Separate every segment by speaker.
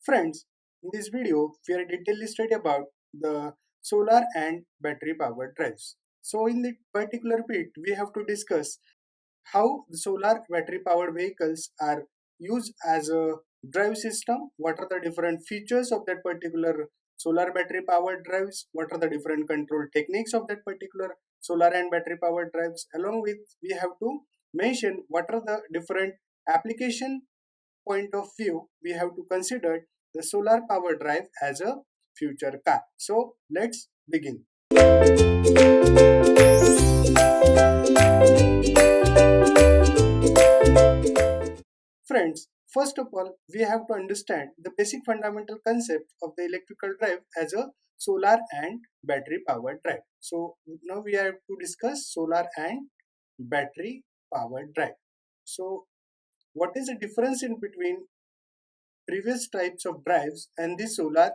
Speaker 1: Friends, in this video, we are detailedly study about the solar and battery powered drives. So in the particular bit, we have to discuss how the solar battery powered vehicles are used as a drive system, what are the different features of that particular solar battery powered drives, what are the different control techniques of that particular solar and battery powered drives, along with we have to mention what are the different application point of view, we have to consider the solar power drive as a future car. So let's begin. Friends, first of all, we have to understand the basic fundamental concept of the electrical drive as a solar and battery powered drive. So now we have to discuss solar and battery powered drive. So what is the difference in between previous types of drives and the solar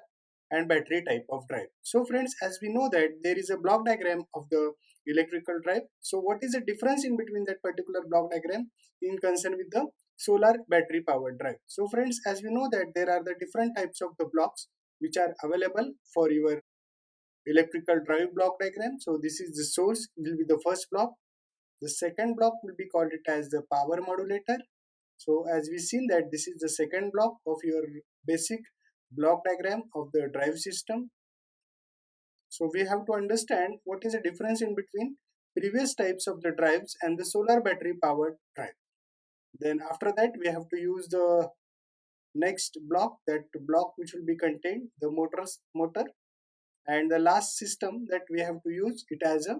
Speaker 1: and battery type of drive? So friends, as we know that there is a block diagram of the electrical drive. So what is the difference in between that particular block diagram in concern with the solar battery powered drive? So friends, as we know that there are the different types of the blocks which are available for your electrical drive block diagram. So this is the source will be the first block. The second block will be called it as the power modulator. So as we seen that this is the second block of your basic block diagram of the drive system. So we have to understand what is the difference in between previous types of the drives and the solar battery powered drive. Then after that we have to use the next block, that block which will be contained the motor, and the last system that we have to use it as a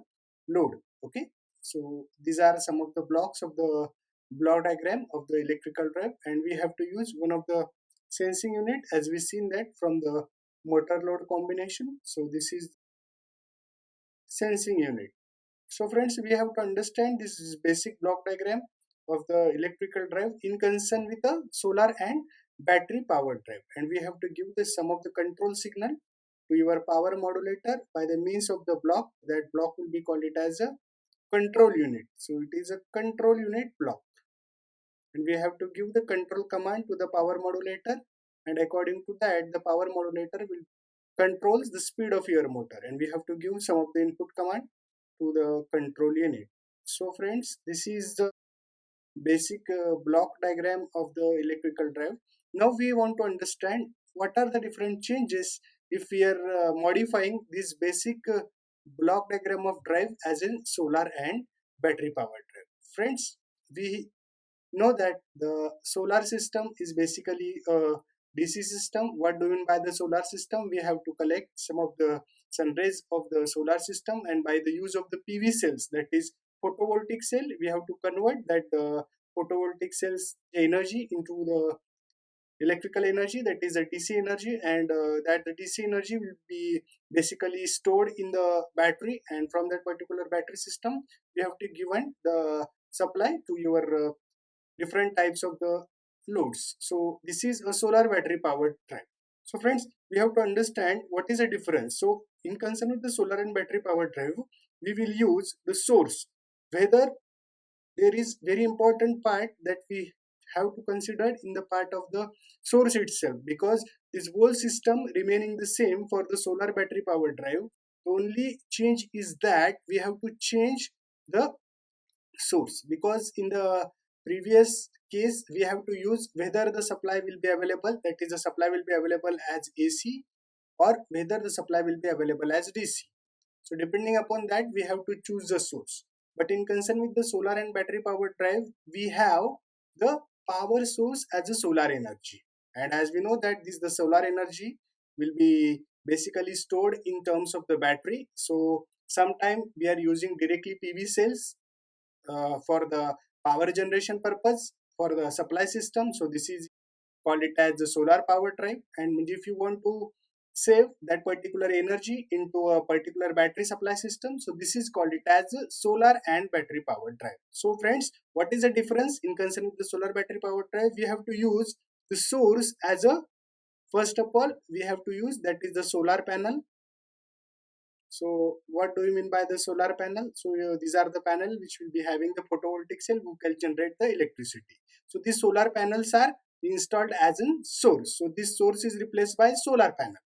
Speaker 1: load. Okay, so these are some of the blocks of the block diagram of the electrical drive, and we have to use one of the sensing unit as we seen that from the motor load combination. So this is sensing unit. So friends, we have to understand this is basic block diagram of the electrical drive in concern with the solar and battery powered drive, and we have to give this some of the control signal to your power modulator by the means of the block. That block will be called it as a control unit. So it is a control unit block, and we have to give the control command to the power modulator, and according to that the power modulator will controls the speed of your motor, and we have to give some of the input command to the control unit. So friends, this is the basic block diagram of the electrical drive. Now we want to understand what are the different changes if we are modifying this basic block diagram of drive as in solar and battery powered drive. Friends, we know that the solar system is basically a DC system. What do you mean by the solar system? We have to collect some of the sun rays of the solar system, and by the use of the PV cells, that is photovoltaic cell, we have to convert that photovoltaic cells energy into the electrical energy, that is a DC energy, and that the DC energy will be basically stored in the battery, and from that particular battery system we have to given the supply to your different types of the loads. So this is a solar battery powered drive. So friends, we have to understand what is the difference. So in concern with the solar and battery powered drive, we will use the source. Whether there is very important part that we have to consider in the part of the source itself, because this whole system remaining the same for the solar battery powered drive. The only change is that we have to change the source, because in the previous case we have to use whether the supply will be available, that is the supply will be available as AC, or whether the supply will be available as DC. So depending upon that we have to choose the source. But in concern with the solar and battery powered drive, we have the power source as a solar energy, and as we know that this the solar energy will be basically stored in terms of the battery. So sometime we are using directly PV cells for the power generation purpose for the supply system. So this is called it as the solar power drive. And if you want to save that particular energy into a particular battery supply system, so this is called it as a solar and battery power drive. So friends, what is the difference in concern with the solar battery power drive? We have to use the source as a, first of all we have to use that is the solar panel. So what do you mean by the solar panel? So these are the panel which will be having the photovoltaic cell who can generate the electricity. So these solar panels are installed as a source. So this source is replaced by solar panel.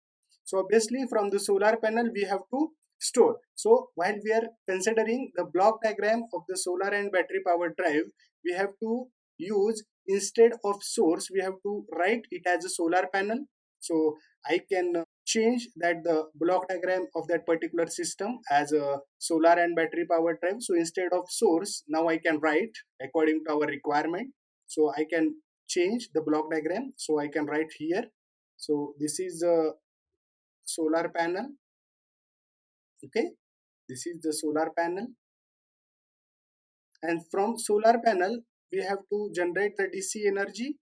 Speaker 1: So obviously from the solar panel we have to store. So while we are considering the block diagram of the solar and battery powered drive, we have to use, instead of source, we have to write it as a solar panel. So I can change that the block diagram of that particular system as a solar and battery powered drive. So instead of source, now I can write according to our requirement. So I can change the block diagram. So I can write here. So this is a solar panel. Okay, this is the solar panel, and from solar panel we have to generate the DC energy.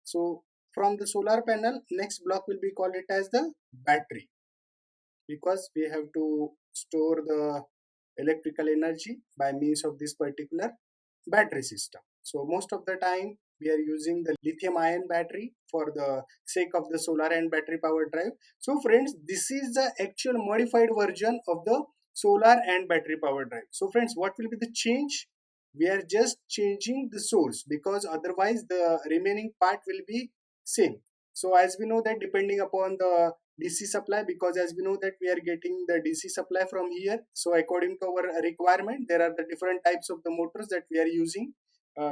Speaker 1: So from the solar panel, next block will be called it as the battery, because we have to store the electrical energy by means of this particular battery system. So most of the time we are using the lithium ion battery for the sake of the solar and battery power drive. So friends, this is the actual modified version of the solar and battery power drive. So friends, what will be the change? We are just changing the source, because otherwise the remaining part will be same. So as we know that depending upon the DC supply, because as we know that we are getting the DC supply from here, so according to our requirement there are the different types of the motors that we are using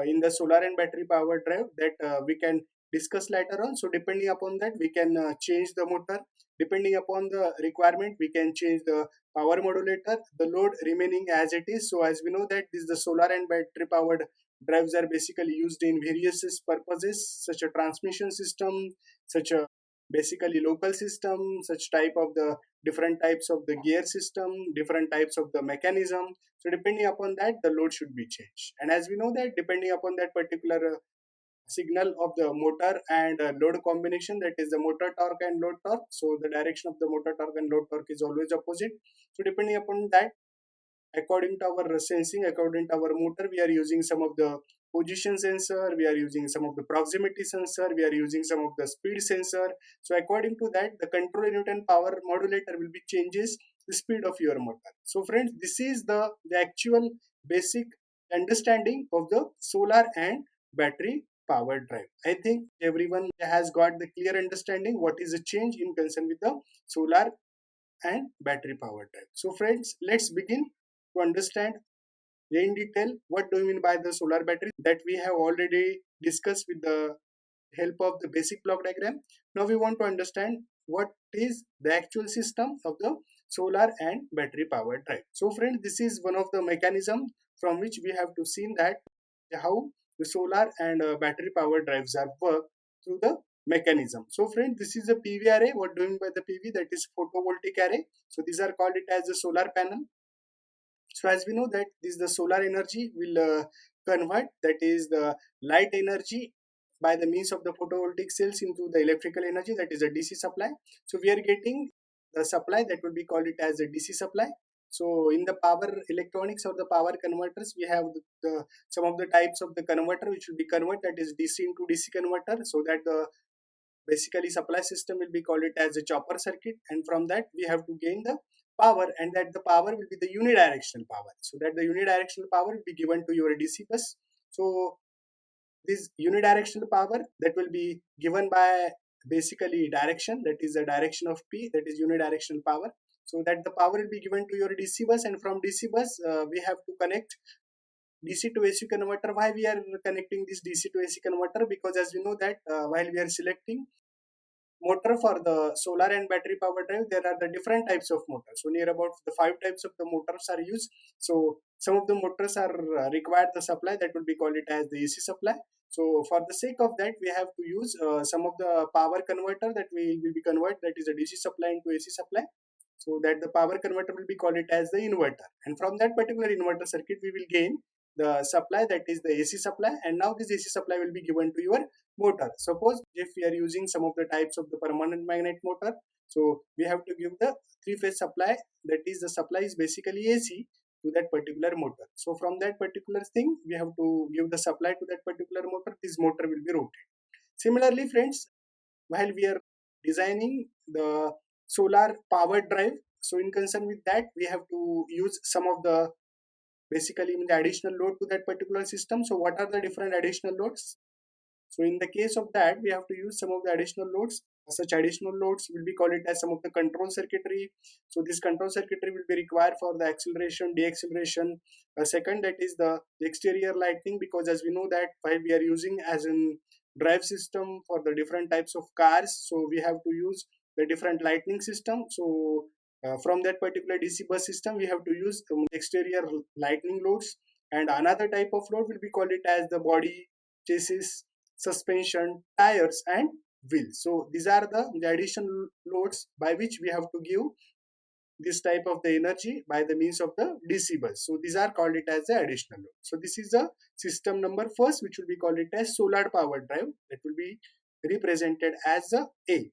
Speaker 1: in the solar and battery power drive, that we can discuss later on. So depending upon that we can change the motor. Depending upon the requirement we can change the power modulator, the load remaining as it is. So as we know that this the solar and battery powered drives are basically used in various purposes, such a transmission system, such a basically local system, such type of the different types of the gear system, different types of the mechanism. So depending upon that the load should be changed, and as we know that depending upon that particular signal of the motor and load combination, that is the motor torque and load torque, so the direction of the motor torque and load torque is always opposite. So depending upon that, according to our sensing, according to our motor, we are using some of the position sensor, we are using some of the proximity sensor, we are using some of the speed sensor. So according to that the control unit and power modulator will be changes the speed of your motor. So friends, this is the actual basic understanding of the solar and battery power drive. I think everyone has got the clear understanding what is the change in concern with the solar and battery power drive. So friends, let's begin to understand in detail what do you mean by the solar battery, that we have already discussed with the help of the basic block diagram. Now we want to understand what is the actual system of the solar and battery power drive. So friends, this is one of the mechanism from which we have to see that how the solar and battery power drives are work through the mechanism. So friends, this is a PV array. What do you mean by the PV? That is photovoltaic array. So these are called it as a solar panel. So as we know that this the solar energy will convert, that is the light energy, by the means of the photovoltaic cells into the electrical energy, that is a DC supply. So we are getting the supply that would be called it as a DC supply. So in the power electronics or the power converters, we have some of the types of the converter which will be convert, that is DC into DC converter, so that the basically supply system will be called it as a chopper circuit, and from that we have to gain the power, and that the power will be the unidirectional power, so that the unidirectional power will be given to your DC bus. So this unidirectional power that will be given by basically direction, that is the direction of P, that is unidirectional power. So that the power will be given to your DC bus, and from DC bus we have to connect DC to AC converter. Why we are connecting this DC to AC converter? Because as we know that while we are selecting motor for the solar and battery power drive, there are the different types of motors. So near about the 5 types of the motors are used. So some of the motors are required the supply, that will be called it as the AC supply. So for the sake of that we have to use some of the power converter that we will be convert, that is a DC supply into AC supply, so that the power converter will be called it as the inverter, and from that particular inverter circuit we will gain the supply, that is the AC supply, and now this AC supply will be given to your motor. Suppose if we are using some of the types of the permanent magnet motor, so we have to give the three-phase supply, that is the supply is basically AC to that particular motor. So from that particular thing we have to give the supply to that particular motor, this motor will be rotated. Similarly friends, while we are designing the solar power drive, so in concern with that we have to use some of the basically the additional load to that particular system. So what are the different additional loads? So in the case of that, we have to use some of the additional loads. Such additional loads will be called it as some of the control circuitry. So this control circuitry will be required for the acceleration, deceleration. Second, that is the exterior lighting, because as we know that while we are using as in drive system for the different types of cars, so we have to use the different lighting system. So from that particular DC bus system, we have to use exterior lightning loads, and another type of load will be called it as the body, chassis, suspension, tires, and wheels. So these are the additional loads by which we have to give this type of the energy by the means of the DC bus. So these are called it as the additional load. So this is the system number first, which will be called it as solar power drive, that will be represented as a A.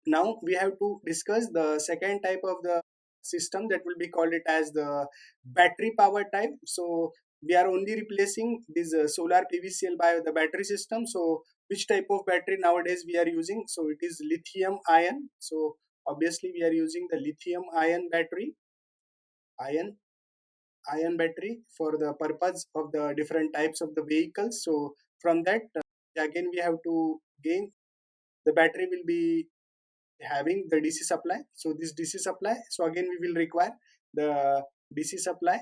Speaker 1: Now we have to discuss the second type of the system, that will be called it as the battery power type. So we are only replacing this solar PV cell by the battery system. So which type of battery nowadays we are using? So it is lithium ion. So obviously we are using the lithium ion battery, ion battery for the purpose of the different types of the vehicles. So from that, again we have to gain, the battery will be having the DC supply. So this DC supply, so again we will require the DC supply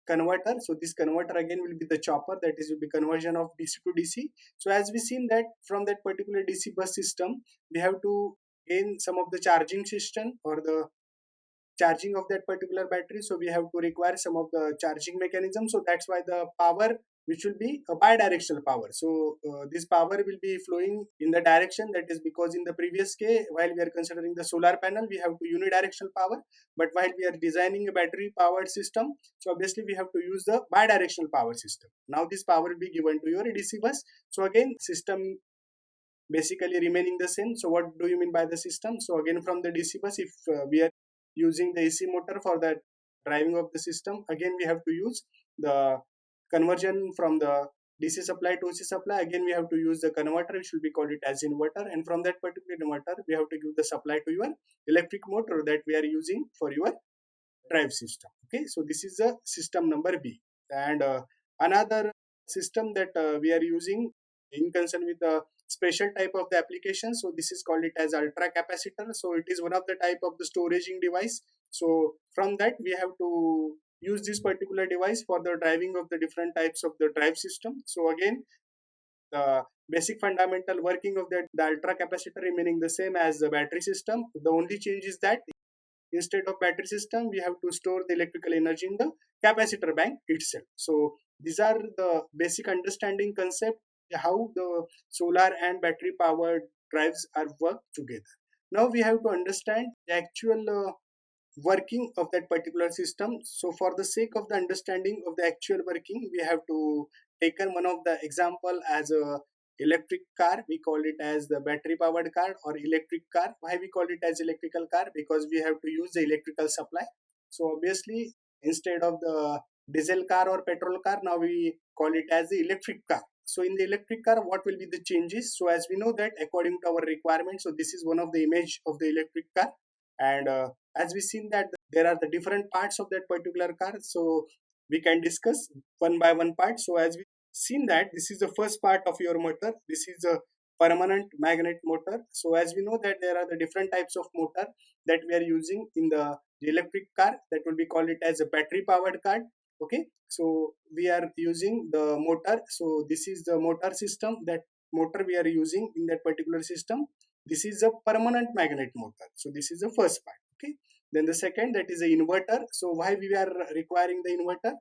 Speaker 1: converter. So this converter again will be the chopper, that is will be conversion of DC to DC. So as we seen that from that particular DC bus system, we have to gain some of the charging system or the charging of that particular battery. So we have to require some of the charging mechanism. So that's why the power, which will be a bidirectional power. So this power will be flowing in the direction, that is because in the previous case, while we are considering the solar panel, we have to unidirectional power, but while we are designing a battery powered system, so obviously we have to use the bidirectional power system. Now this power will be given to your DC bus. So again, system basically remaining the same. So what do you mean by the system? So again, from the DC bus, if we are using the AC motor for that driving of the system, again we have to use the conversion from the DC supply to AC supply. Again we have to use the converter, which will be called it as inverter, and from that particular inverter we have to give the supply to your electric motor that we are using for your drive system. Okay, so this is the system number B. And another system that we are using in concern with the special type of the application, so this is called it as ultra capacitor. So it is one of the type of the storaging device. So from that we have to use this particular device for the driving of the different types of the drive system. So again, the basic fundamental working of the ultra capacitor remaining the same as the battery system. The only change is that instead of battery system, we have to store the electrical energy in the capacitor bank itself. So these are the basic understanding concept, how the solar and battery powered drives are work together. Now we have to understand the actual working of that particular system. So for the sake of the understanding of the actual working, we have to taken one of the example as a electric car. We call it as the battery powered car or electric car. Why we call it as electrical car? Because we have to use the electrical supply. So obviously, instead of the diesel car or petrol car, now we call it as the electric car. So in the electric car, what will be the changes? So as we know that according to our requirements, so this is one of the image of the electric car. And as we seen that there are the different parts of that particular car, so we can discuss one by one part. So as we seen that this is the first part of your motor, this is a permanent magnet motor. So as we know that there are the different types of motor that we are using in the electric car, that will be called it as a battery powered car. Okay, so we are using the motor. So this is the motor system, that motor we are using in that particular system. This is a permanent magnet motor. So this is the first part. Okay, then the second, that is the inverter. So why we are requiring the inverter?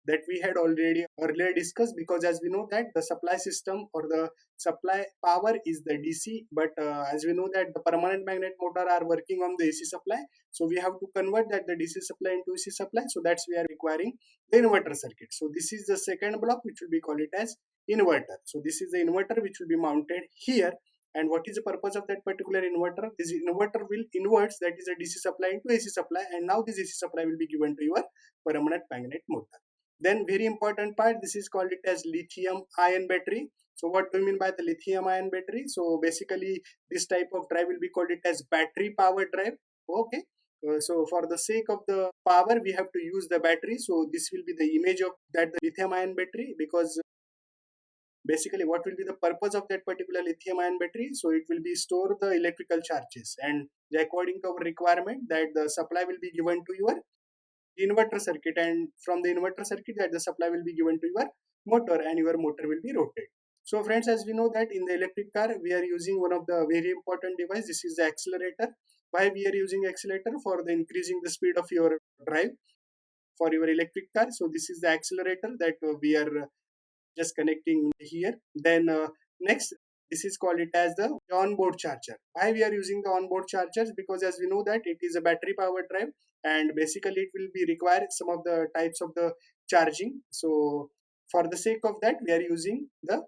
Speaker 1: That we had already earlier discussed, because as we know that the supply system or the supply power is the DC, but as we know that the permanent magnet motor are working on the AC supply, so we have to convert that the DC supply into AC supply. So that's we are requiring the inverter circuit. So this is the second block, which will be called it as inverter. So this is the inverter which will be mounted here. And what is the purpose of that particular inverter? This inverter will inverts, that is a DC supply into AC supply, and now this AC supply will be given to your permanent magnet motor. Then very important part, this is called it as lithium ion battery. So what do you mean by the lithium ion battery? So basically this type of drive will be called it as battery powered drive. Okay. So for the sake of the power, we have to use the battery. So this will be the image of that the lithium ion battery, because basically what will be the purpose of that particular lithium ion battery. So it will be store the electrical charges, and according to our requirement that the supply will be given to your inverter circuit, and from the inverter circuit that the supply will be given to your motor, and your motor will be rotate. So friends, as we know that in the electric car we are using one of the very important device. This is the accelerator. Why we are using accelerator? For the increasing the speed of your drive for your electric car. So this is the accelerator that we are just connecting here. Then next, this is called it as the onboard charger. Why we are using the onboard chargers? Because as we know that it is a battery powered drive, and basically it will be require some of the types of the charging. So for the sake of that, we are using the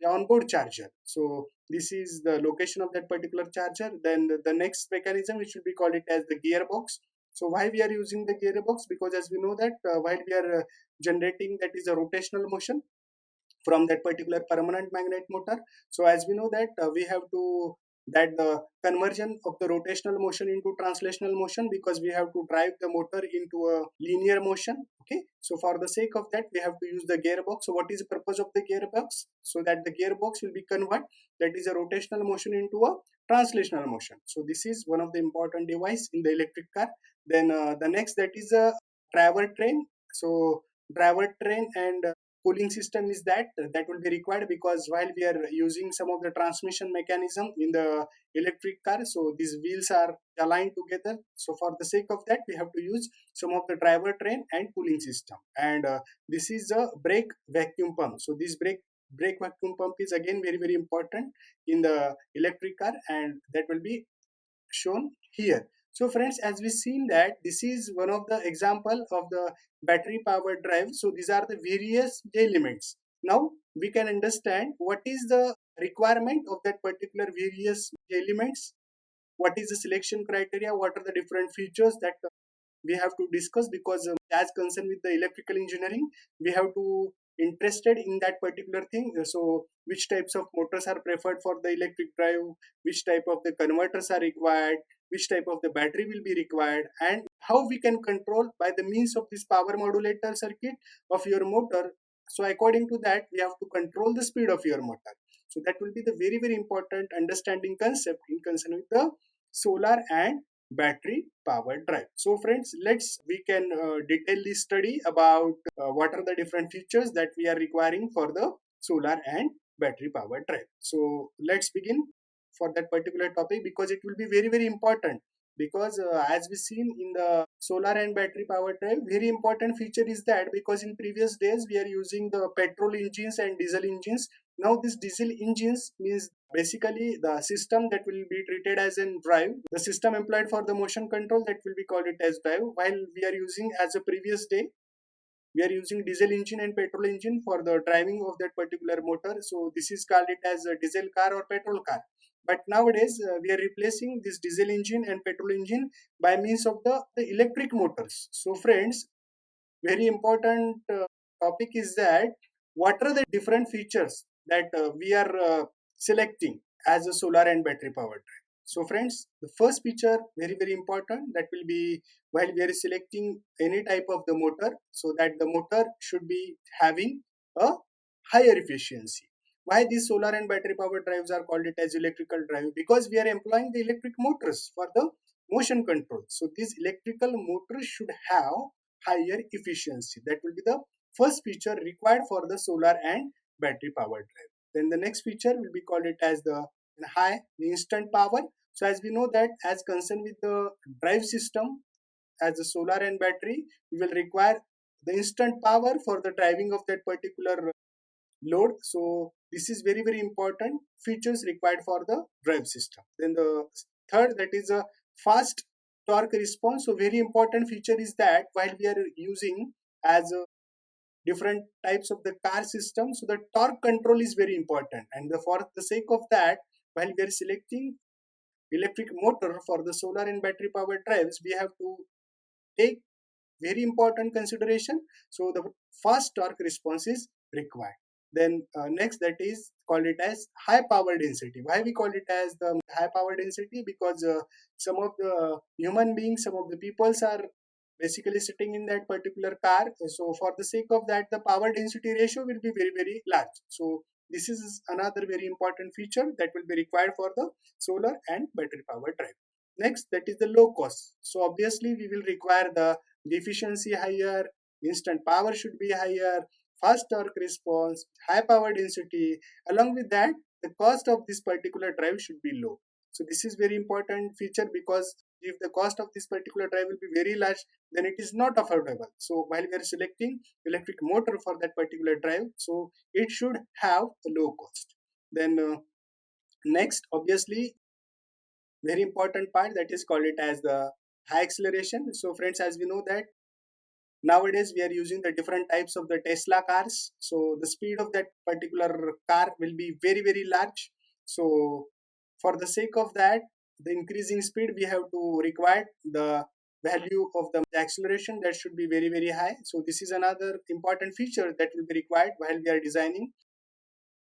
Speaker 1: onboard charger. So this is the location of that particular charger. Then the next mechanism, which will be called it as the gearbox. So why we are using the gearbox? Because as we know that while we are generating, that is a rotational motion from that particular permanent magnet motor. So as we know that we have to that the conversion of the rotational motion into translational motion, because we have to drive the motor into a linear motion. Okay, so for the sake of that we have to use the gearbox. So what is the purpose of the gearbox? So that the gearbox will be convert that is a rotational motion into a translational motion. So this is one of the important device in the electric car. Then the next, that is a driver train. So driver train and cooling system is that will be required, because while we are using some of the transmission mechanism in the electric car, so these wheels are aligned together. So for the sake of that we have to use some of the driver train and cooling system. And this is a brake vacuum pump. So this brake vacuum pump is again very very important in the electric car, and that will be shown here. So friends, as we seen that this is one of the example of the battery powered drive. So these are the various elements. Now we can understand what is the requirement of that particular various elements, what is the selection criteria, what are the different features that we have to discuss. Because as concerned with the electrical engineering, we have to interested in that particular thing. So which types of motors are preferred for the electric drive, which type of the converters are required, which type of the battery will be required, and how we can control by the means of this power modulator circuit of your motor. So according to that we have to control the speed of your motor. So that will be the very very important understanding concept in concern with the solar and battery powered drive. So friends, let's we can detailedly study about what are the different features that we are requiring for the solar and battery powered drive. So let's begin for that particular topic, because it will be very very important. Because as we seen in the solar and battery powered drive, very important feature is that because in previous days we are using the petrol engines and diesel engines. Now this diesel engines means basically the system that will be treated as a drive, the system employed for the motion control, that will be called it as drive. While we are using as a previous day, we are using diesel engine and petrol engine for the driving of that particular motor. So this is called it as a diesel car or petrol car. But nowadays we are replacing this diesel engine and petrol engine by means of the electric motors. So friends, very important topic is that what are the different features that we are selecting as a solar and battery powered drive. So friends, the first feature very very important, that will be while we are selecting any type of the motor, so that the motor should be having a higher efficiency. Why these solar and battery powered drives are called it as electrical drive? Because we are employing the electric motors for the motion control. So these electrical motors should have higher efficiency. That will be the first feature required for the solar and battery powered drive. Then the next feature will be called it as the high instant power. So as we know that as concerned with the drive system as a solar and battery, we will require the instant power for the driving of that particular load. So this is very very important features required for the drive system. Then the third, that is a fast torque response. So very important feature is that while we are using as a different types of the car system, so the torque control is very important. And for the sake of that, while we are selecting electric motor for the solar and battery powered drives, we have to take very important consideration. So the fast torque response is required. Then next, that is called it as high power density. Why we call it as the high power density? Because some of the human beings, some of the peoples are basically sitting in that particular car. So for the sake of that, the power density ratio will be very, very large. So this is another very important feature that will be required for the solar and battery power drive. Next, that is the low cost. So obviously we will require the efficiency higher, instant power should be higher, fast torque response, high power density. Along with that, the cost of this particular drive should be low. So this is very important feature, because if the cost of this particular drive will be very large, then it is not affordable. So while we are selecting electric motor for that particular drive, so it should have a low cost. Then next, obviously, very important part, that is called it as the high acceleration. So friends, as we know that nowadays we are using the different types of the Tesla cars, so the speed of that particular car will be very, very large. So for the sake of that, the increasing speed, we have to require the value of the acceleration that should be very, very high. So this is another important feature that will be required while we are designing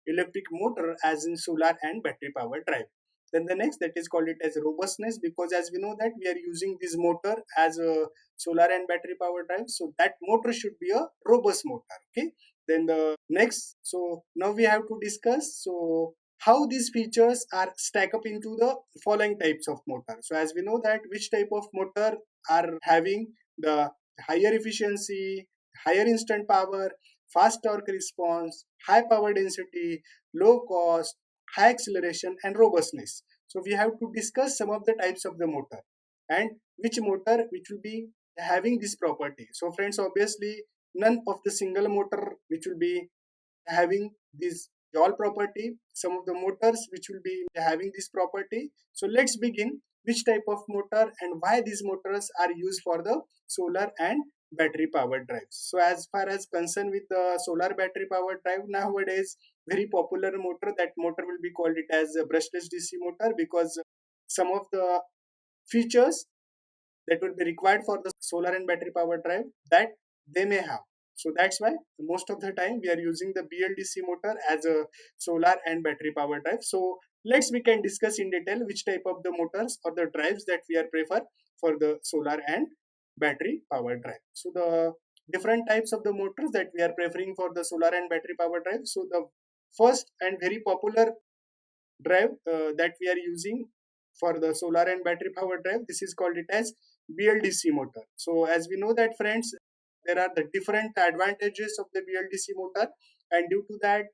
Speaker 1: electric motor as in solar and battery power drive. Then the next, that is called it as robustness, because as we know that we are using this motor as a solar and battery power drive, so that motor should be a robust motor. Okay. Then the next, so now we have to discuss so how these features are stack up into the following types of motor. So as we know that which type of motor are having the higher efficiency, higher instant power, fast torque response, high power density, low cost, high acceleration, and robustness. So we have to discuss some of the types of the motor and which motor which will be having this property. So friends, obviously none of the single motor which will be having this all property. Some of the motors which will be having this property. So let's begin which type of motor and why these motors are used for the solar and battery powered drives. So as far as concerned with the solar battery powered drive, nowadays very popular motor, that motor will be called it as a brushless DC motor, because some of the features that will be required for the solar and battery power drive that they may have. So that's why most of the time we are using the BLDC motor as a solar and battery power drive. So we can discuss in detail which type of the motors or the drives that we are prefer for the solar and battery power drive. So the different types of the motors that we are preferring for the solar and battery power drive. So the first and very popular drive that we are using for the solar and battery power drive, this is called it as BLDC motor. So as we know that friends, there are the different advantages of the BLDC motor, and due to that,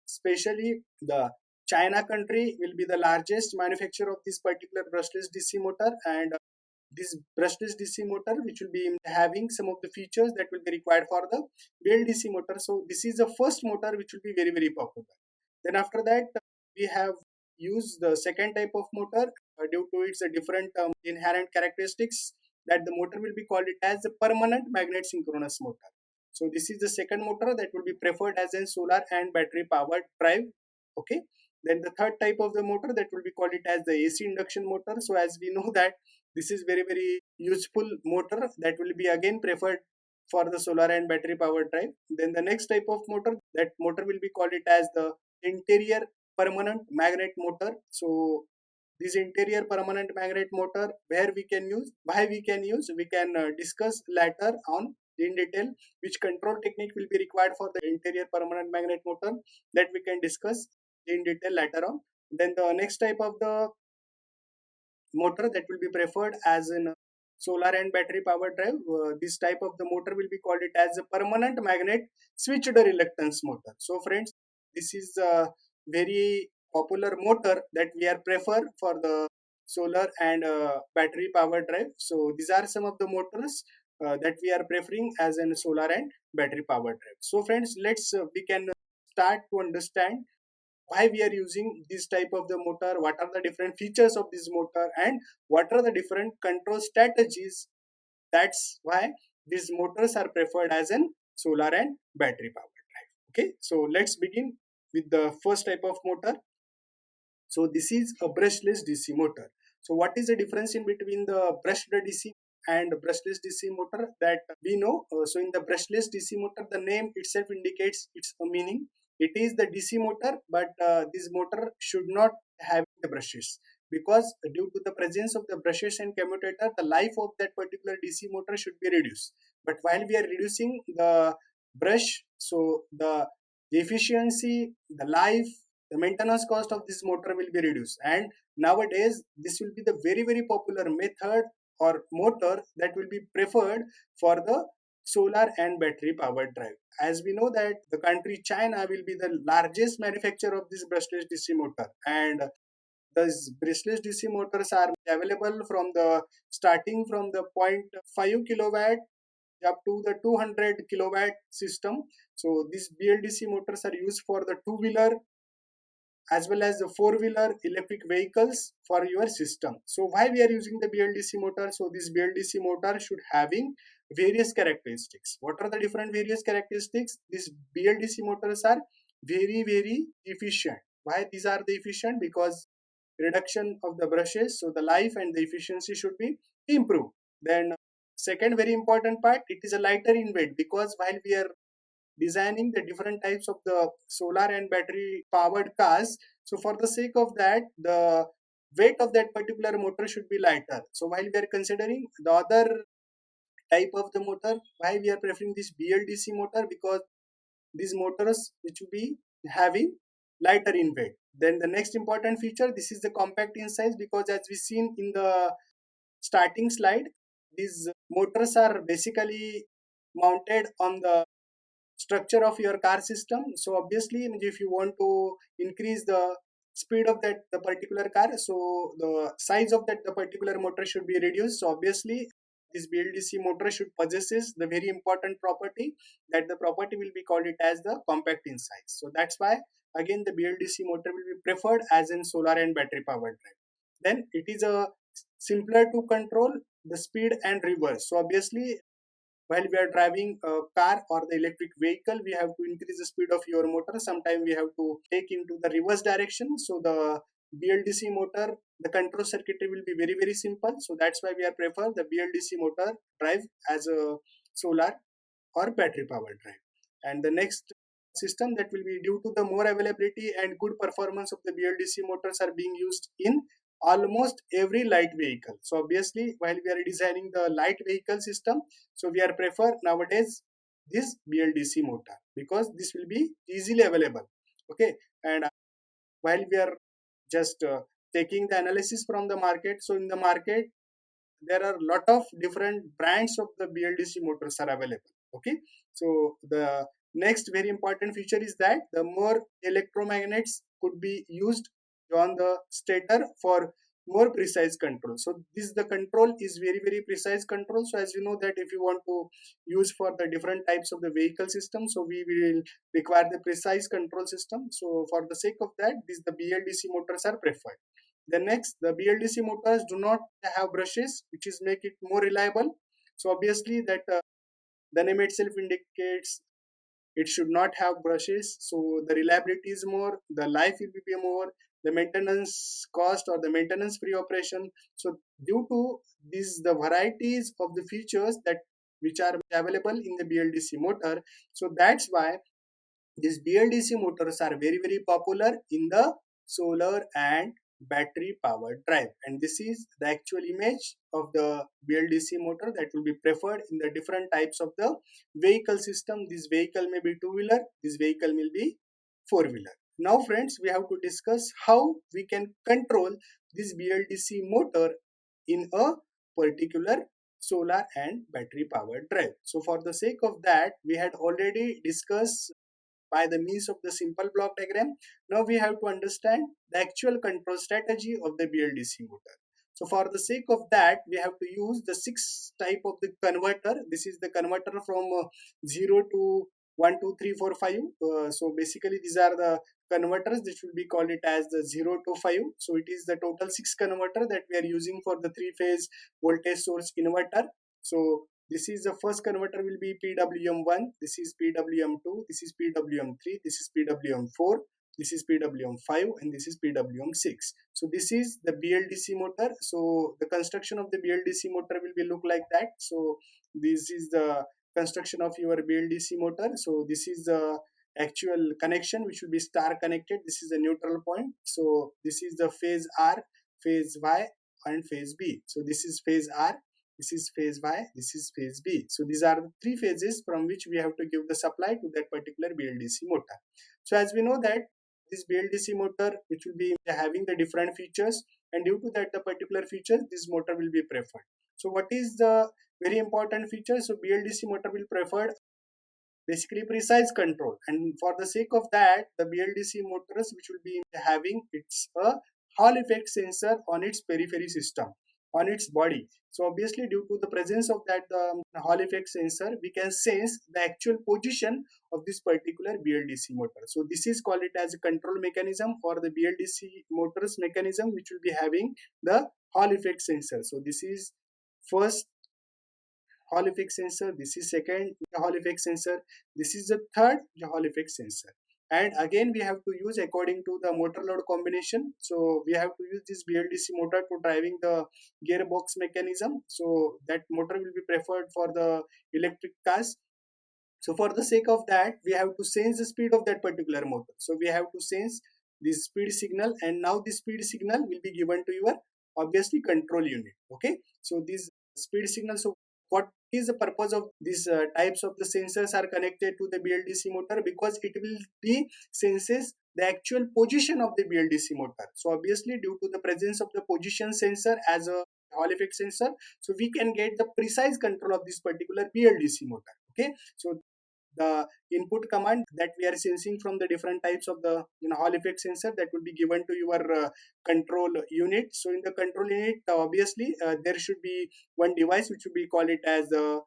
Speaker 1: especially the China country will be the largest manufacturer of this particular brushless DC motor, and this brushless DC motor which will be having some of the features that will be required for the BLDC motor. So this is the first motor which will be very, very popular. Then after that, we have used the second type of motor due to its different inherent characteristics, that the motor will be called it as a permanent magnet synchronous motor. So this is the second motor that will be preferred as a solar and battery powered drive. Okay. Then the third type of the motor that will be called it as the AC induction motor. So as we know that this is very, very useful motor that will be again preferred for the solar and battery powered drive. Then the next type of motor, that motor will be called it as the interior permanent magnet motor. So this interior permanent magnet motor, where we can use, why we can use, we can discuss later on in detail which control technique will be required for the interior permanent magnet motor, that we can discuss in detail later on. Then the next type of the motor that will be preferred as in solar and battery power drive, this type of the motor will be called it as a permanent magnet switched reluctance motor. So friends, this is a very popular motor that we are prefer for the solar and battery power drive. So these are some of the motors that we are preferring as in solar and battery power drive. So friends, let's we can start to understand why we are using this type of the motor, what are the different features of this motor, and what are the different control strategies. That's why these motors are preferred as in solar and battery power drive. Okay, so let's begin with the first type of motor. So this is a brushless DC motor. So what is the difference in between the brushed DC and brushless DC motor, that we know? So in the brushless DC motor, the name itself indicates its meaning. It is the DC motor, but this motor should not have the brushes. because due to the presence of the brushes and commutator, the life of that particular DC motor should be reduced. But while we are reducing the brush, so the efficiency, the life, the maintenance cost of this motor will be reduced. And nowadays this will be the very popular method or motor that will be preferred for the solar and battery powered drive. As we know that the country China will be the largest manufacturer of this brushless DC motor, and these brushless DC motors are available from the starting from the point 0.5 kilowatt up to the 200 kilowatt system. So these BLDC motors are used for the two-wheeler as well as the four-wheeler electric vehicles for your system. So why we are using the BLDC motor? So this BLDC motor should having various characteristics. What are the different various characteristics? These BLDC motors are very efficient. Why these are the efficient? Because reduction of the brushes, so the life and the efficiency should be improved. Then second very important part, it is a lighter in weight, because while we are designing the different types of the solar and battery powered cars, so for the sake of that, the weight of that particular motor should be lighter. So while we are considering the other type of the motor, why we are preferring this BLDC motor? Because these motors which will be having lighter in weight. Then the next important feature, this is the compact in size, because as we seen in the starting slide, these motors are basically mounted on the structure of your car system. So obviously if you want to increase the speed of that the particular car, so the size of that the particular motor should be reduced. So obviously this BLDC motor should possesses the very important property, that the property will be called it as the compact in size. So that's why again the BLDC motor will be preferred as in solar and battery powered drive. Then it is a simpler to control the speed and reverse. So obviously while we are driving a car or the electric vehicle, we have to increase the speed of your motor. Sometimes we have to take into the reverse direction. So the BLDC motor, the control circuitry will be very simple. So that's why we are prefer the BLDC motor drive as a solar or battery powered drive. And the next system, that will be due to the more availability and good performance of the BLDC motors are being used in almost every light vehicle. So obviously while we are designing the light vehicle system, so we are prefer nowadays this BLDC motor, because this will be easily available. Okay. And while we are just taking the analysis from the market, so in the market there are a lot of different brands of the BLDC motors are available. Okay. So the next very important feature is that the more electromagnets could be used on the stator for more precise control. So this the control is very precise control. So as you know that if you want to use for the different types of the vehicle system, so we will require the precise control system. So for the sake of that, this the BLDC motors are preferred. The next, the BLDC motors do not have brushes, which is make it more reliable. So obviously that the name itself indicates it should not have brushes. So the reliability is more, the life will be more, the maintenance cost or the maintenance free operation. So due to these the varieties of the features that which are available in the BLDC motor, so that's why these BLDC motors are very popular in the solar and battery powered drive. And this is the actual image of the BLDC motor that will be preferred in the different types of the vehicle system. This vehicle may be two-wheeler, this vehicle will be four-wheeler. Now friends, we have to discuss how we can control this BLDC motor in a particular solar and battery powered drive. So for the sake of that, we had already discussed by the means of the simple block diagram. Now we have to understand the actual control strategy of the BLDC motor. So for the sake of that, we have to use the six type of the converter. This is the converter from 0 to 1, 2, 3, 4, 5. So basically these are the converters, which will be called it as the 0 to 5. So it is the total 6 converter that we are using for the three phase voltage source inverter. So this is the first converter will be PWM1, this is PWM2, this is PWM3, this is PWM4, this is PWM5, and this is PWM6. So this is the BLDC motor. So the construction of the BLDC motor will be look like that. So this is the construction of your BLDC motor. So this is the actual connection which will be star connected. This is the neutral point. So this is the phase R, phase Y and phase B. So this is phase R, this is phase Y, this is phase B. So these are the three phases from which we have to give the supply to that particular BLDC motor. So as we know that this BLDC motor, which will be having the different features, and due to that the particular feature, this motor will be preferred. So what is the very important feature? So BLDC motor will preferred basically precise control, and for the sake of that the BLDC motors which will be having it's a Hall effect sensor on its periphery system, on its body. So obviously due to the presence of that Hall effect sensor, we can sense the actual position of this particular BLDC motor. So this is called it as a control mechanism for the BLDC motors mechanism, which will be having the Hall effect sensor. So this is first Hall effect sensor, this is second Hall effect sensor, this is the third Hall effect sensor. And again we have to use according to the motor load combination. So we have to use this BLDC motor to driving the gearbox mechanism, so that motor will be preferred for the electric cars. So for the sake of that, we have to sense the speed of that particular motor. So we have to sense this speed signal, and now this speed signal will be given to your obviously control unit. Okay, so this speed signal. So what is the purpose of these types of the sensors are connected to the BLDC motor? Because it will be senses the actual position of the BLDC motor. So obviously due to the presence of the position sensor as a Hall effect sensor, so we can get the precise control of this particular BLDC motor. Okay, so the input command that we are sensing from the different types of the Hall effect sensor, that will be given to your control unit. So in the control unit, obviously there should be one device which will be called it as the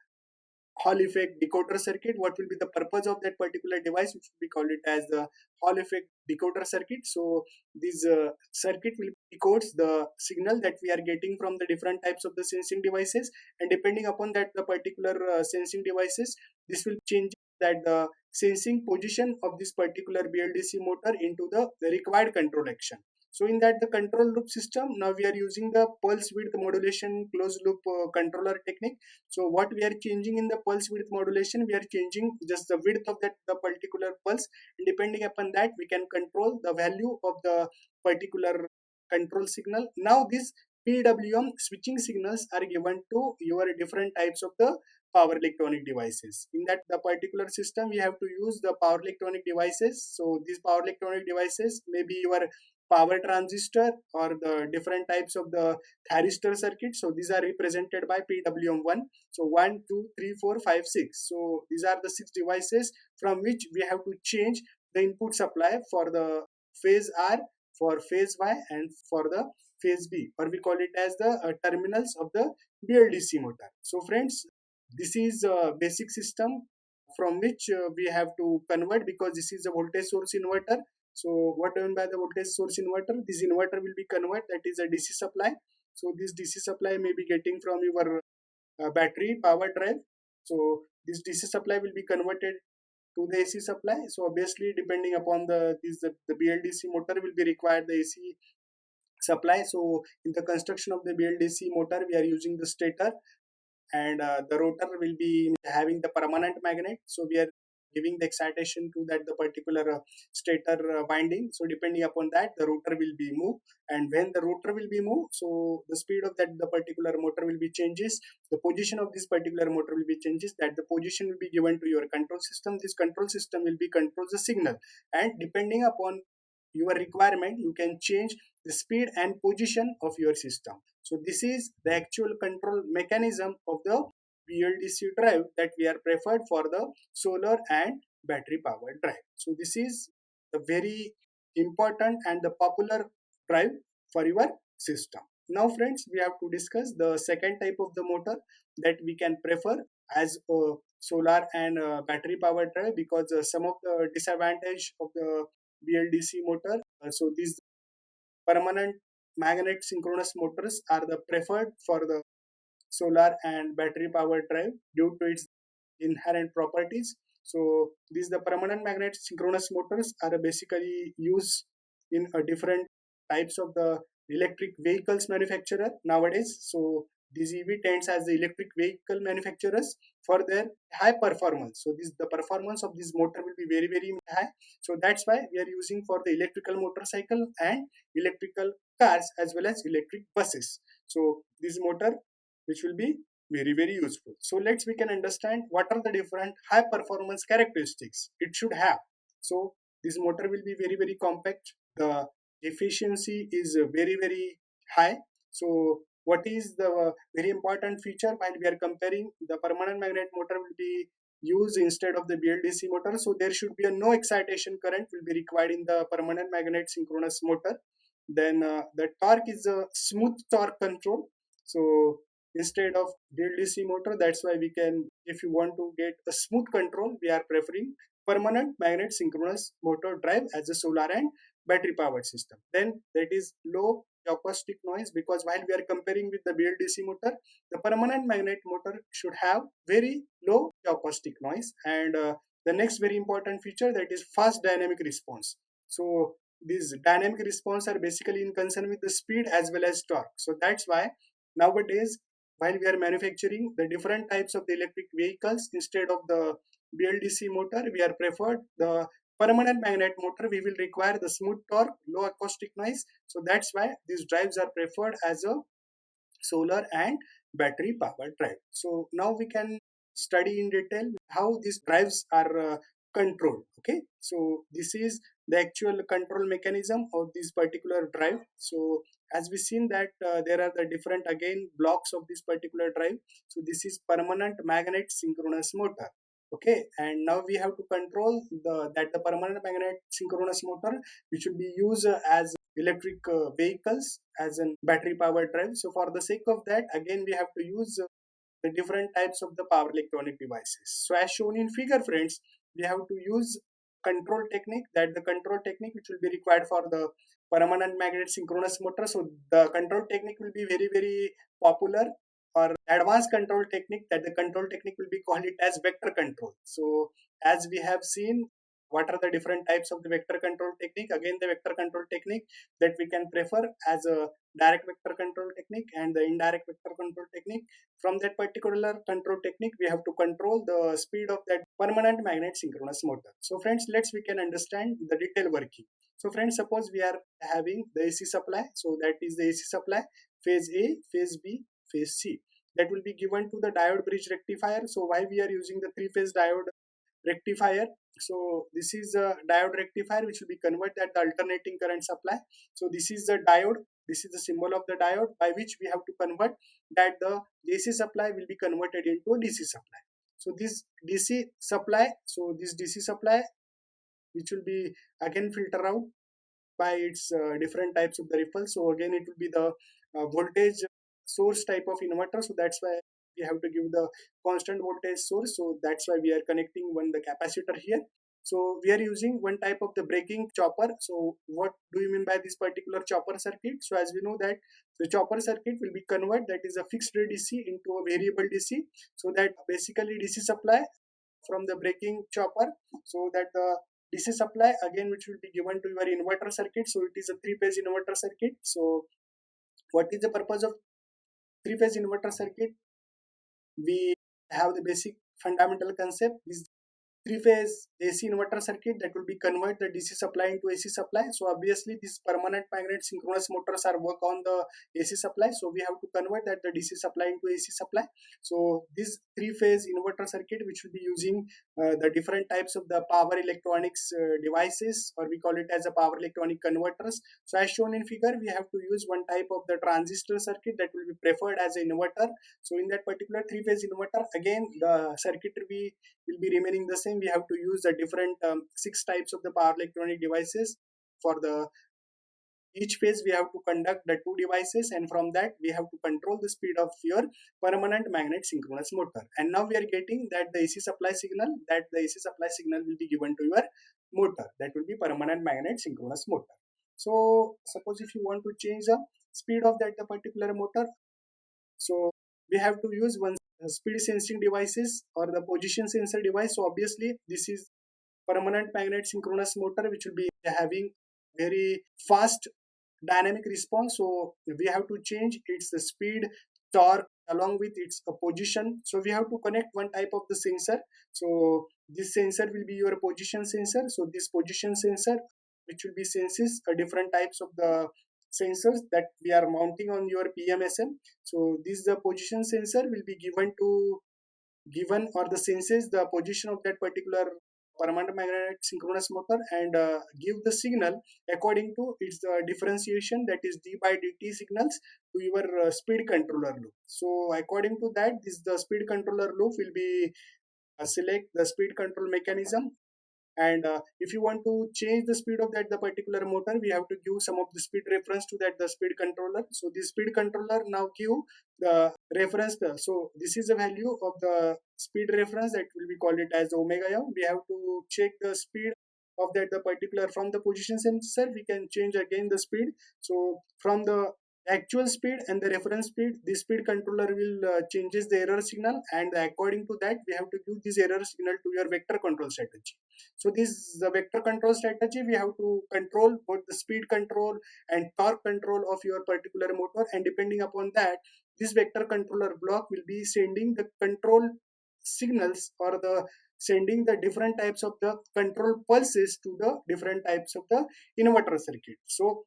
Speaker 1: Hall effect decoder circuit. What will be the purpose of that particular device, which we call it as the Hall effect decoder circuit? So this circuit will decodes the signal that we are getting from the different types of the sensing devices, and depending upon that the particular sensing devices, this will change that the sensing position of this particular BLDC motor into the required control action. So in that the control loop system, now we are using the pulse width modulation closed loop controller technique. So what we are changing in the pulse width modulation, we are changing just the width of that the particular pulse, and depending upon that we can control the value of the particular control signal. Now this PWM switching signals are given to your different types of the power electronic devices. In that the particular system we have to use the power electronic devices. So these power electronic devices may be your power transistor or the different types of the thyristor circuit. So these are represented by PWM1. So 1, 2, 3, 4, 5, 6. So these are the 6 devices from which we have to change the input supply for the phase R, for phase Y, and for the phase B, or we call it as the terminals of the BLDC motor. So friends, this is a basic system from which we have to convert, because this is a voltage source inverter. So what I mean by the voltage source inverter? This inverter will be converted, that is a DC supply. So this DC supply may be getting from your battery power drive. So this DC supply will be converted to the AC supply. So obviously depending upon the BLDC motor will be required the AC supply. So in the construction of the BLDC motor, we are using the stator, and the rotor will be having the permanent magnet. So we are giving the excitation to that the particular stator winding. So depending upon that the rotor will be moved, and when the rotor will be moved, so the speed of that the particular motor will be changes, the position of this particular motor will be changes, that the position will be given to your control system. This control system will be controls the signal, and depending upon your requirement you can change the speed and position of your system. So this is the actual control mechanism of the BLDC drive that we are preferred for the solar and battery powered drive. So this is the very important and the popular drive for your system. Now friends, we have to discuss the second type of the motor that we can prefer as a solar and battery powered drive, because some of the disadvantage of the BLDC motor. So these permanent magnet synchronous motors are the preferred for the solar and battery powered drive due to its inherent properties. So these the permanent magnet synchronous motors are basically used in a different types of the electric vehicles manufacturer nowadays. So these EV tents as the electric vehicle manufacturers for their high performance. So this the performance of this motor will be very high. So that's why we are using for the electrical motorcycle and electrical cars as well as electric buses. So this motor which will be very useful. So let's we can understand what are the different high performance characteristics it should have. So this motor will be very compact. The efficiency is very high. So what is the very important feature while we are comparing, the permanent magnet motor will be used instead of the BLDC motor. So there should be a no excitation current will be required in the permanent magnet synchronous motor. Then the torque is a smooth torque control. So instead of BLDC motor, that's why we can, if you want to get a smooth control, we are preferring permanent magnet synchronous motor drive as a solar and battery powered system. Then that is low acoustic noise, because while we are comparing with the BLDC motor, the permanent magnet motor should have very low acoustic noise. And the next very important feature, that is fast dynamic response. So these dynamic response are basically in concern with the speed as well as torque. So that's why nowadays while we are manufacturing the different types of the electric vehicles, instead of the BLDC motor, we are preferred the permanent magnet motor. We will require the smooth torque, low acoustic noise. So that's why these drives are preferred as a solar and battery powered drive. So now we can study in detail how these drives are controlled. Okay, so this is the actual control mechanism of this particular drive. So as we seen that there are the different again blocks of this particular drive. So this is permanent magnet synchronous motor. Okay, and now we have to control the permanent magnet synchronous motor, which will be used as electric vehicles as a battery powered drive. So for the sake of that, again we have to use the different types of the power electronic devices. So as shown in figure, friends, we have to use control technique, that the control technique which will be required for the permanent magnet synchronous motor. So the control technique will be very popular, or advanced control technique, that the control technique will be called it as vector control. So as we have seen, what are the different types of the vector control technique? Again, the vector control technique that we can prefer as a direct vector control technique and the indirect vector control technique. From that particular control technique, we have to control the speed of that permanent magnet synchronous motor. So friends, let's we can understand the detail working. So friends, suppose we are having the AC supply. So that is the AC supply, phase A, phase B, phase C. That will be given to the diode bridge rectifier. So why we are using the three-phase diode rectifier? So this is a diode rectifier which will be converted at the alternating current supply. So this is the diode, this is the symbol of the diode by which we have to convert that the AC supply will be converted into a DC supply. So this DC supply, which will be again filter out by its different types of the ripples. So again it will be the voltage source type of inverter. So that's why we have to give the constant voltage source. So that's why we are connecting one the capacitor here. So we are using one type of the breaking chopper. So what do you mean by this particular chopper circuit? So as we know that the chopper circuit will be convert that is a fixed DC into a variable DC. So that basically DC supply from the breaking chopper, so that the DC supply again which will be given to your inverter circuit. So it is a three-phase inverter circuit. So what is the purpose of three-phase inverter circuit? We have the basic fundamental concept. This three-phase AC inverter circuit that will be convert the DC supply into AC supply. So obviously these permanent magnet synchronous motors are work on the AC supply. So we have to convert that the DC supply into AC supply. So this three-phase inverter circuit which will be using the different types of the power electronics devices, or we call it as a power electronic converters. So as shown in figure, we have to use one type of the transistor circuit that will be preferred as an inverter. So in that particular three-phase inverter, again the circuitry will be remaining the same. We have to use the different six types of the power electronic devices. For the each phase we have to conduct the two devices, and from that we have to control the speed of your permanent magnet synchronous motor. And now we are getting that the AC supply signal, will be given to your motor, that will be permanent magnet synchronous motor. So suppose if you want to change the speed of that the particular motor, so we have to use one speed sensing devices or the position sensor device. So obviously this is permanent magnet synchronous motor which will be having very fast dynamic response. So we have to change its speed torque along with its position. So we have to connect one type of the sensor. So this sensor will be your position sensor. So this position sensor, which will be senses different types of the sensors that we are mounting on your PMSM. So this the position sensor will be given or the senses the position of that particular permanent magnetic synchronous motor and give the signal according to its differentiation, that is d by dt signals, to your speed controller loop. So according to that, this the speed controller loop will be select the speed control mechanism. And if you want to change the speed of that the particular motor, we have to give some of the speed reference to that the speed controller. So this speed controller now give the reference so this is the value of the speed reference that will be called it as omega m. We have to check the speed of that the particular from the position sensor. We can change again the speed. So from the actual speed and the reference speed, the speed controller will changes the error signal, and according to that we have to give this error signal to your vector control strategy. So this the vector control strategy, we have to control both the speed control and torque control of your particular motor, and depending upon that, this vector controller block will be sending the control signals or the sending the different types of the control pulses to the different types of the inverter circuit. So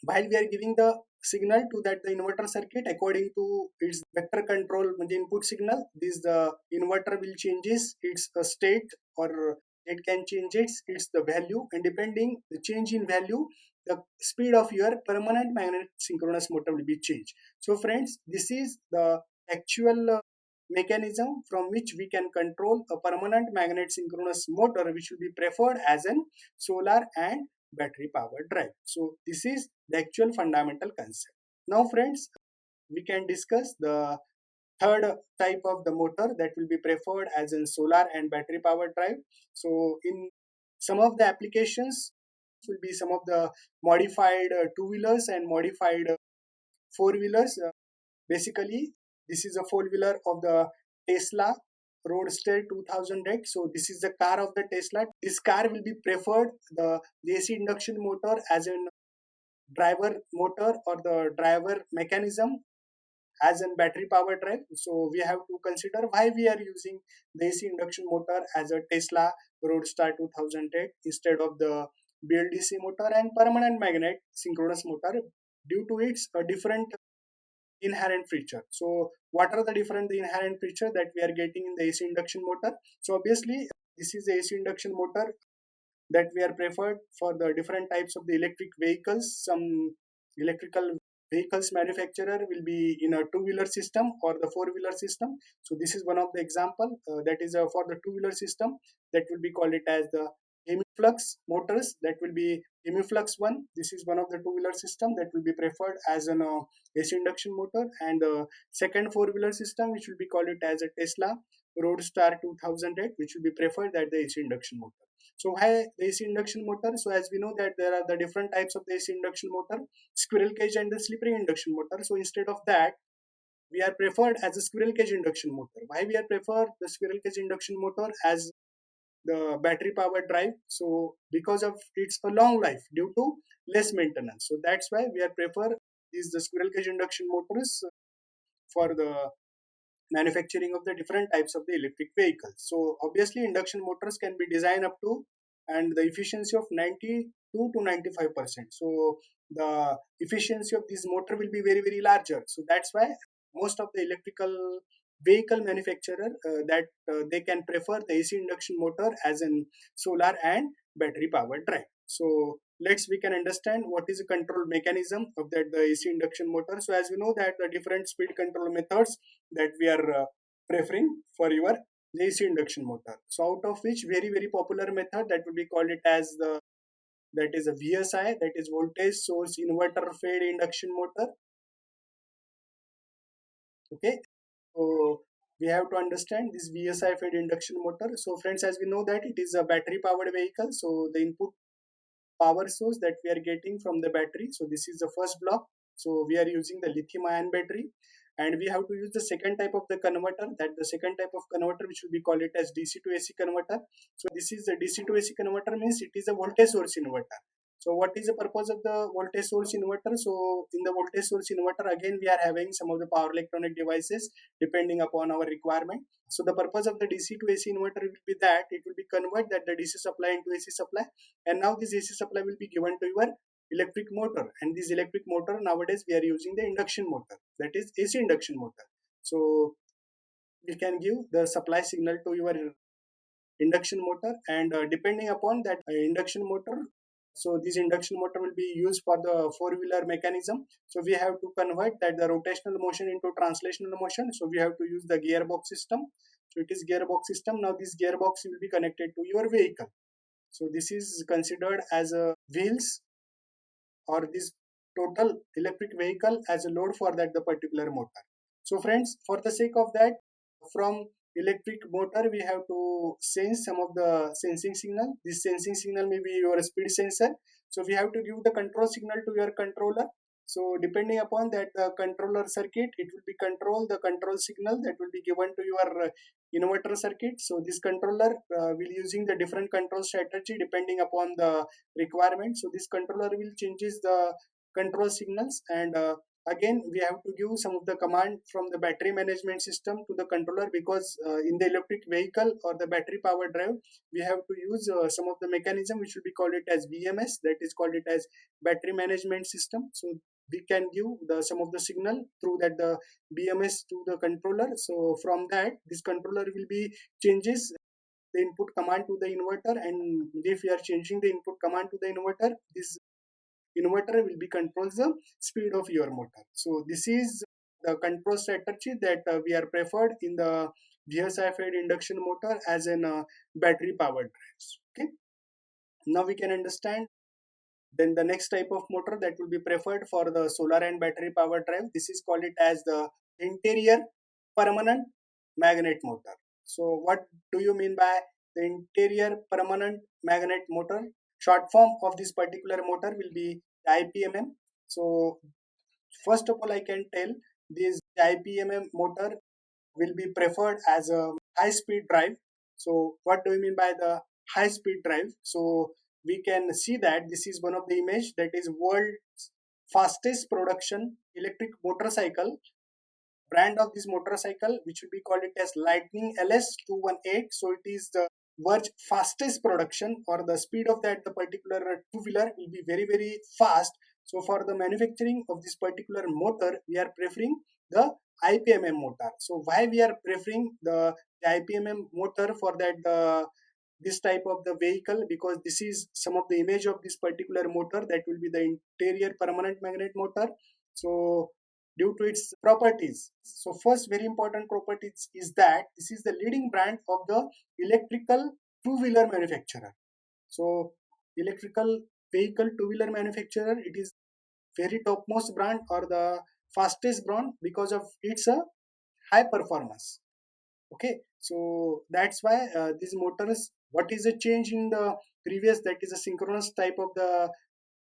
Speaker 1: while we are giving the signal to that the inverter circuit according to its vector control the input signal, this the inverter will changes its state, or it can change its the value, and depending the change in value, the speed of your permanent magnetic synchronous motor will be changed. So friends, this is the actual mechanism from which we can control a permanent magnet synchronous motor, which will be preferred as an solar and battery powered drive. So this is the actual fundamental concept. Now friends, we can discuss the third type of the motor that will be preferred as in solar and battery powered drive. So in some of the applications will be some of the modified two-wheelers and modified four-wheelers. Basically, this is a four-wheeler of the Tesla Roadster 2000X. So this is the car of the Tesla. This car will be preferred the AC induction motor as a driver motor or the driver mechanism as a battery power drive. So we have to consider why we are using the AC induction motor as a Tesla Roadster 2008 instead of the BLDC motor and permanent magnet synchronous motor, due to its different inherent feature. So what are the different inherent feature that we are getting in the AC induction motor? So obviously this is the AC induction motor that we are preferred for the different types of the electric vehicles. Some electrical vehicles manufacturer will be in a two-wheeler system or the four-wheeler system. So this is one of the example that is for the two-wheeler system, that will be called it as the hemiflux motors. That will be hemiflux one. This is one of the two-wheeler system that will be preferred as an AC induction motor, and the second four-wheeler system, which will be called it as a Tesla Roadster 2008, which will be preferred at the AC induction motor. So why the AC induction motor? So as we know that there are the different types of the AC induction motor, squirrel cage and the slip ring induction motor. So instead of that, we are preferred as a squirrel cage induction motor. Why we are prefer the squirrel cage induction motor as the battery powered drive? So because of its a long life due to less maintenance. So that's why we are prefer is the squirrel cage induction motors for the manufacturing of the different types of the electric vehicles. So obviously induction motors can be designed up to and the efficiency of 92 to 95%. So the efficiency of this motor will be very very larger. So that's why most of the electrical vehicle manufacturer that they can prefer the AC induction motor as in solar and battery powered drive. So let's we can understand what is the control mechanism of that the AC induction motor. So as we know that the different speed control methods that we are preferring for your AC induction motor. So out of which very very popular method that will be called it as the that is a VSI, that is voltage source inverter fed induction motor. Okay, so we have to understand this VSI fed induction motor. So friends, as we know that it is a battery powered vehicle. So the input power source that we are getting from the battery. So this is the first block. So we are using the lithium ion battery, and we have to use the second type of the converter, that the second type of converter which will be called it as DC to AC converter. So this is the DC to AC converter, means it is a voltage source inverter. So what is the purpose of the voltage source inverter? So in the voltage source inverter, again we are having some of the power electronic devices depending upon our requirement. So the purpose of the DC to AC inverter will be that it will be convert that the DC supply into AC supply, and now this AC supply will be given to your electric motor, and this electric motor nowadays we are using the induction motor, that is AC induction motor. So we can give the supply signal to your induction motor, and depending upon that induction motor, so this induction motor will be used for the four-wheeler mechanism. So we have to convert that the rotational motion into translational motion, so we have to use the gearbox system. So it is gearbox system. Now this gearbox will be connected to your vehicle, so this is considered as a wheels or this total electric vehicle as a load for that the particular motor. So friends, for the sake of that, from electric motor we have to sense some of the sensing signal. This sensing signal may be your speed sensor, so we have to give the control signal to your controller. So depending upon that controller circuit, it will be control the control signal that will be given to your inverter circuit. So this controller will using the different control strategy depending upon the requirement. So this controller will changes the control signals, and again we have to give some of the command from the battery management system to the controller, because in the electric vehicle or the battery power drive we have to use some of the mechanism which will be called it as BMS, that is called it as battery management system. So we can give the some of the signal through that the BMS to the controller. So from that this controller will be changes the input command to the inverter, and if we are changing the input command to the inverter, this inverter will be controls the speed of your motor. So this is the control strategy that we are preferred in the VSI fed induction motor as an battery powered drives. Okay, now we can understand then the next type of motor that will be preferred for the solar and battery power drive. This is called it as the interior permanent magnet motor. So what do you mean by the interior permanent magnet motor? Short form of this particular motor will be IPMM. So first of all, I can tell this IPMM motor will be preferred as a high speed drive. So what do you mean by the high speed drive? So we can see that this is one of the image that is world's fastest production electric motorcycle. Brand of this motorcycle which will be called it as Lightning LS218. So it is the world's fastest production, or the speed of that the particular two-wheeler will be very very fast. So for the manufacturing of this particular motor we are preferring the IPMM motor. So why we are preferring the IPMM motor for that this type of the vehicle? Because this is some of the image of this particular motor that will be the interior permanent magnet motor. So due to its properties, so first very important properties is that this is the leading brand of the electrical two-wheeler manufacturer. So electrical vehicle two-wheeler manufacturer, it is very topmost brand or the fastest brand because of its high performance. Okay, so that's why these motors, what is the change in the previous, that is a synchronous type of the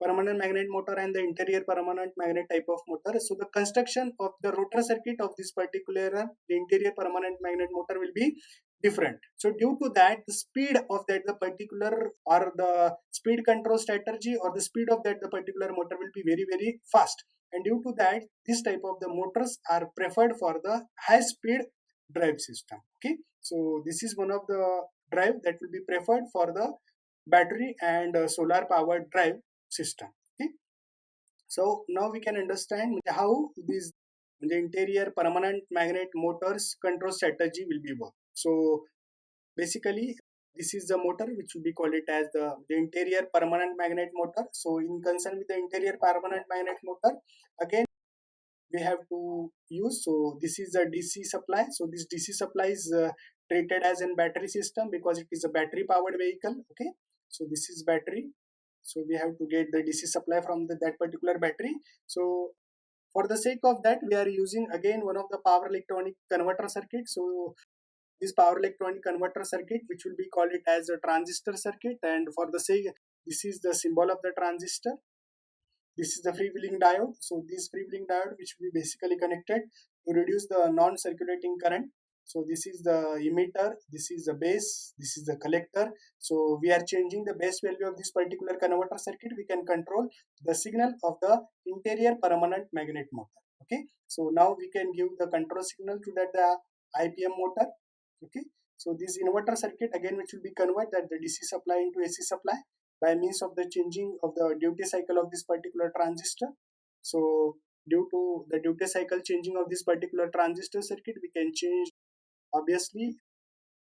Speaker 1: permanent magnet motor and the interior permanent magnet type of motor. So the construction of the rotor circuit of this particular the interior permanent magnet motor will be different. So due to that the speed of that the particular or the speed control strategy or the speed of that the particular motor will be very very fast, and due to that this type of the motors are preferred for the high speed drive system. Okay, so this is one of the drive that will be preferred for the battery and solar powered drive system. Okay, so now we can understand how these the interior permanent magnet motors control strategy will be work. So basically this is the motor which will be called it as the interior permanent magnet motor. So in concern with the interior permanent magnet motor, again we have to use, so this is a DC supply. So this DC supply is treated as a battery system because it is a battery powered vehicle. Okay, so this is battery, so we have to get the DC supply from that particular battery. So for the sake of that we are using again one of the power electronic converter circuit. So this power electronic converter circuit which will be called it as a transistor circuit, and for the sake, this is the symbol of the transistor. This is the freewheeling diode. So this freewheeling diode which will be basically connected to reduce the non-circulating current. So this is the emitter, this is the base, this is the collector. So we are changing the base value of this particular converter circuit. We can control the signal of the interior permanent magnet motor. Okay, so now we can give the control signal to that the IPM motor. Okay, so this inverter circuit again, which will be convert that the DC supply into AC supply by means of the changing of the duty cycle of this particular transistor. So due to the duty cycle changing of this particular transistor circuit, we can change obviously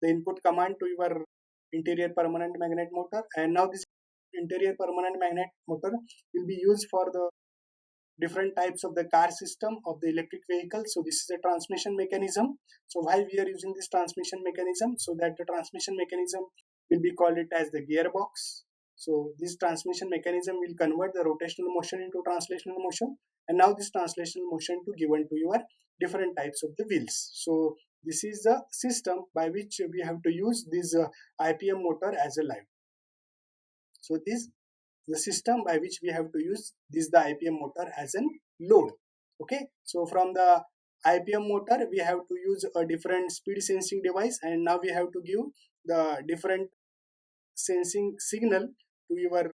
Speaker 1: the input command to your interior permanent magnet motor. And now this interior permanent magnet motor will be used for the different types of the car system of the electric vehicle. So this is a transmission mechanism. So why we are using this transmission mechanism? So that the transmission mechanism will be called it as the gearbox. So this transmission mechanism will convert the rotational motion into translational motion, and now this translational motion to given to your different types of the wheels. So this is the system by which we have to use this IPM motor as a live. So this the system by which we have to use this the IPM motor as a load. Okay, so from the IPM motor we have to use a different speed sensing device, and now we have to give the different sensing signal to your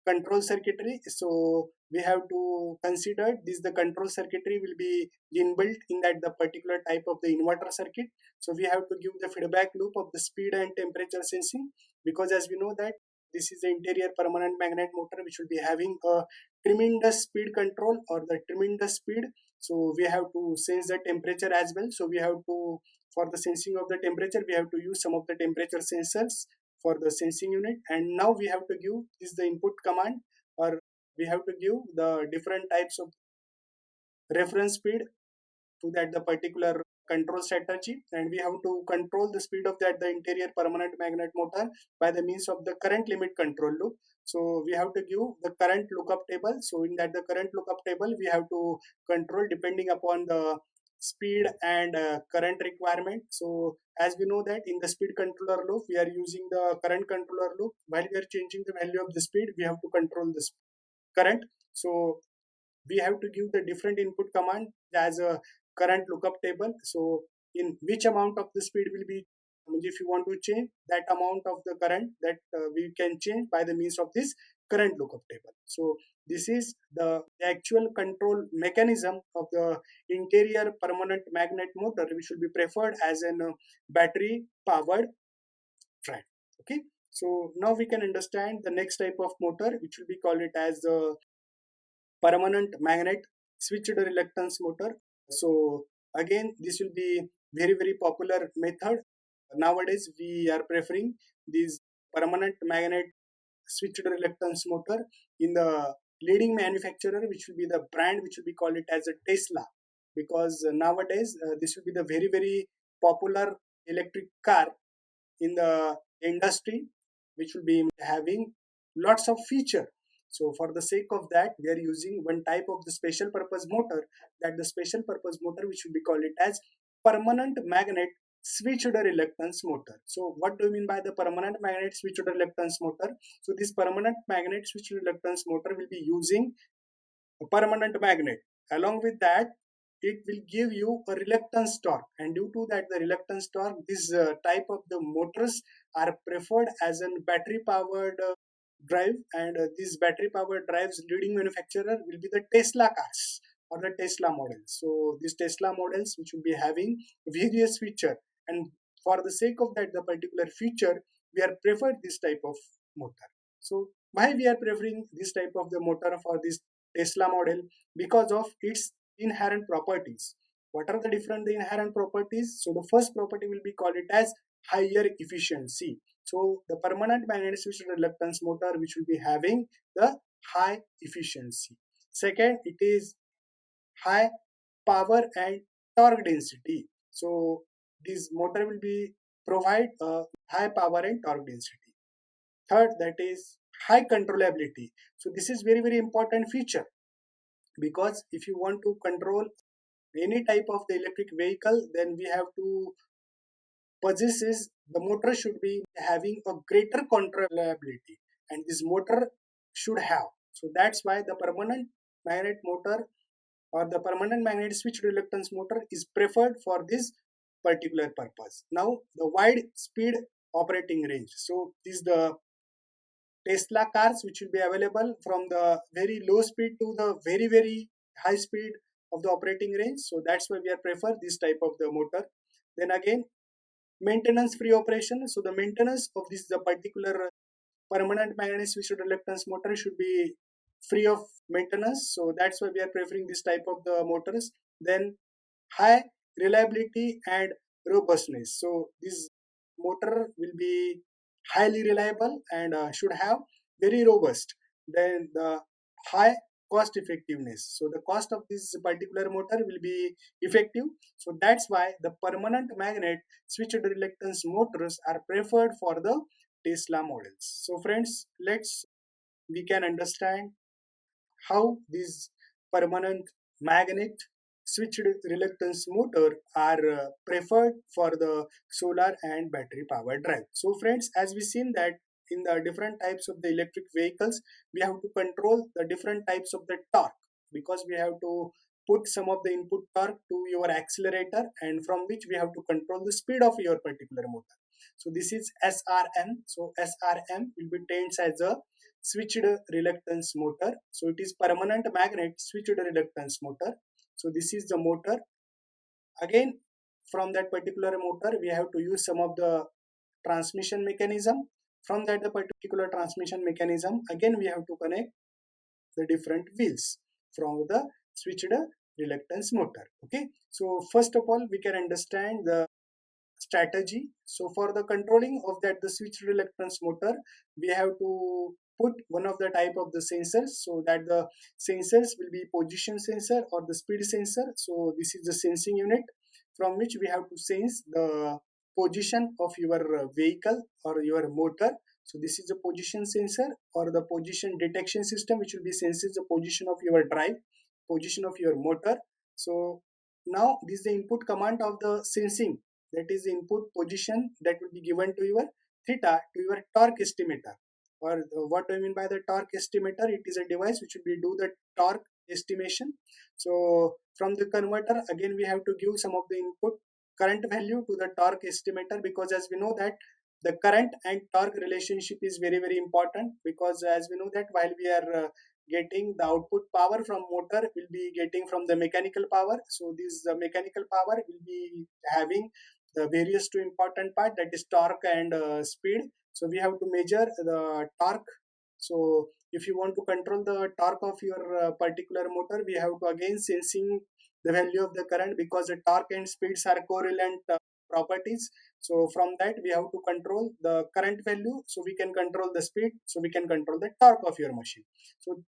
Speaker 1: control circuitry. So we have to consider this the control circuitry will be inbuilt in that the particular type of the inverter circuit. So we have to give the feedback loop of the speed and temperature sensing, because as we know that this is the interior permanent magnet motor which will be having a tremendous speed control or the tremendous speed. So we have to sense the temperature as well. So we have to, for the sensing of the temperature, we have to use some of the temperature sensors for the sensing unit. And now we have to give is the input command, or we have to give the different types of reference speed to that the particular control strategy, and we have to control the speed of that the interior permanent magnet motor by the means of the current limit control loop. So we have to give the current lookup table. So in that the current lookup table we have to control depending upon the speed and current requirement. So as we know that in the speed controller loop we are using the current controller loop. While we are changing the value of the speed, we have to control the current. So we have to give the different input command as a current lookup table. So in which amount of the speed will be, if you want to change that amount of the current, that we can change by the means of this current lookup table. So this is the actual control mechanism of the interior permanent magnet motor, which will be preferred as an battery powered drive. Okay, so now we can understand the next type of motor, which will be called it as the permanent magnet switched reluctance motor. So again, this will be very popular method. Nowadays, we are preferring this permanent magnet switched reluctance motor in the leading manufacturer, which will be the brand, which will be called it as a Tesla, because nowadays this will be the very popular electric car in the industry, which will be having lots of feature. So for the sake of that, we are using one type of the special purpose motor, that the special purpose motor which will be called it as permanent magnet switched reluctance motor. So what do you mean by the permanent magnet switched reluctance motor? So this permanent magnet switched reluctance motor will be using a permanent magnet. Along with that, it will give you a reluctance torque, and due to that the reluctance torque, this type of the motors are preferred as a battery powered drive. And these battery powered drives leading manufacturer will be the Tesla cars or the Tesla models. So these Tesla models which will be having various feature, and for the sake of that the particular feature, we are preferred this type of motor. So why we are preferring this type of the motor for this Tesla model? Because of its inherent properties. What are the different the inherent properties? So the first property will be called it as higher efficiency. So the permanent magnet switched reluctance motor which will be having the high efficiency. Second, it is high power and torque density. So this motor will be provide a high power and torque density. Third, that is high controllability. So this is very important feature, because if you want to control any type of the electric vehicle, then we have to possesses the motor should be having a greater controllability, and this motor should have. So that's why the permanent magnet motor or the permanent magnet switch reluctance motor is preferred for this particular purpose. Now the wide speed operating range. So this is the Tesla cars which will be available from the very low speed to the very high speed of the operating range. So that's why we are prefer this type of the motor. Then again, maintenance free operation. So the maintenance of this the particular permanent magnetic switched reluctance motor should be free of maintenance. So that's why we are preferring this type of the motors. Then high reliability and robustness. So this motor will be highly reliable and should have very robust. Then the high cost effectiveness. So the cost of this particular motor will be effective. So that's why the permanent magnet switched reluctance motors are preferred for the Tesla models. So friends, let's we can understand how these permanent magnet switched reluctance motor are preferred for the solar and battery power drive. So friends, as we seen that in the different types of the electric vehicles, we have to control the different types of the torque, because we have to put some of the input torque to your accelerator, and from which we have to control the speed of your particular motor. So this is SRM. So SRM will be taken as a switched reluctance motor. So it is permanent magnet switched reluctance motor. So this is the motor. Again, from that particular motor, we have to use some of the transmission mechanism. From that the particular transmission mechanism, again we have to connect the different wheels from the switched reluctance motor. Okay. So first of all, we can understand the strategy. So for the controlling of that the switch reluctance motor, we have to put one of the type of the sensors, so that the sensors will be position sensor or the speed sensor. So this is the sensing unit from which we have to sense the position of your vehicle or your motor. So this is the position sensor or the position detection system which will be senses the position of your drive, position of your motor. So now this is the input command of the sensing, that is the input position that will be given to your theta to your torque estimator. Or what do I mean by the torque estimator? It is a device which will be do the torque estimation. So from the converter, again we have to give some of the input current value to the torque estimator, because as we know that the current and torque relationship is very important, because as we know that while we are getting the output power from motor will be getting from the mechanical power. So this mechanical power will be having the various two important part, that is torque and speed. So we have to measure the torque. So if you want to control the torque of your particular motor, we have to again sensing the value of the current, because the torque and speeds are correlate properties. So from that we have to control the current value, so we can control the speed, so we can control the torque of your machine. So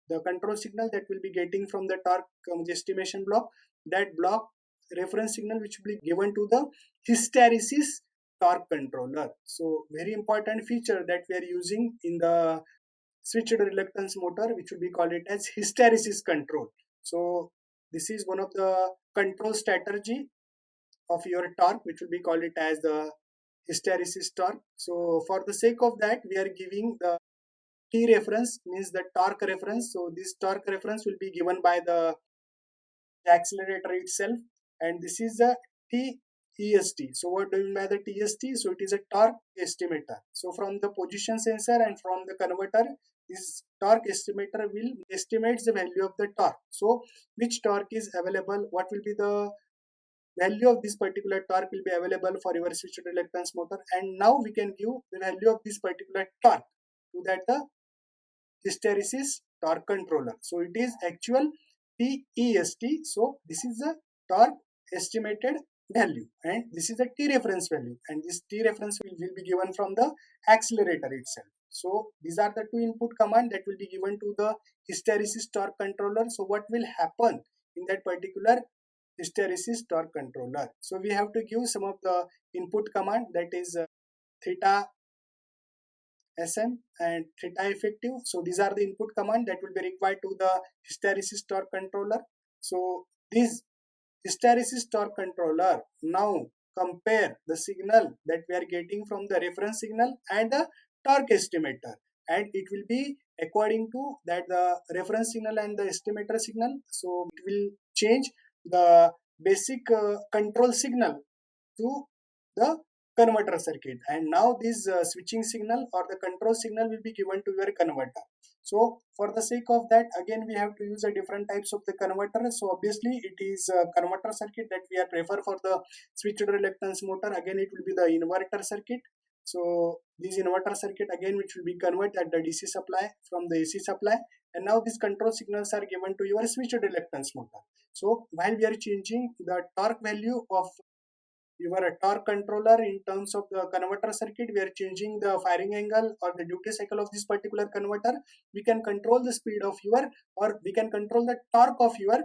Speaker 1: the control signal that will be getting from the torque estimation block, that block reference signal which will be given to the hysteresis torque controller. So very important feature that we are using in the switched reluctance motor, which will be called it as hysteresis control. So this is one of the control strategy of your torque, which will be called it as the hysteresis torque. So for the sake of that, we are giving the T reference, means the torque reference. So this torque reference will be given by the accelerator itself, and this is the TEST. So what do you mean by the TST? So it is a torque estimator. So from the position sensor and from the converter, this torque estimator will estimate the value of the torque. So which torque is available, what will be the value of this particular torque will be available for your switched reluctance motor, and now we can give the value of this particular torque to that the hysteresis torque controller. So it is actual TEST. So this is the torque estimated value, and this is the T reference value, and this T reference will be given from the accelerator itself. So these are the two input command that will be given to the hysteresis torque controller. So what will happen in that particular hysteresis torque controller? So we have to give some of the input command, that is theta SM and theta effective. So these are the input command that will be required to the hysteresis torque controller. So this hysteresis torque controller now compare the signal that we are getting from the reference signal and the torque estimator, and it will be according to that the reference signal and the estimator signal. So it will change the basic control signal to the converter circuit, and now this switching signal or the control signal will be given to your converter. So for the sake of that, again we have to use a different types of the converter. So obviously it is a converter circuit that we are prefer for the switched reluctance motor. Again it will be the inverter circuit. So this inverter circuit again which will be converted at the DC supply from the AC supply, and now these control signals are given to your switched reluctance motor. So while we are changing the torque value of your torque controller in terms of the converter circuit, we are changing the firing angle or the duty cycle of this particular converter. We can control the speed of your, or we can control the torque of your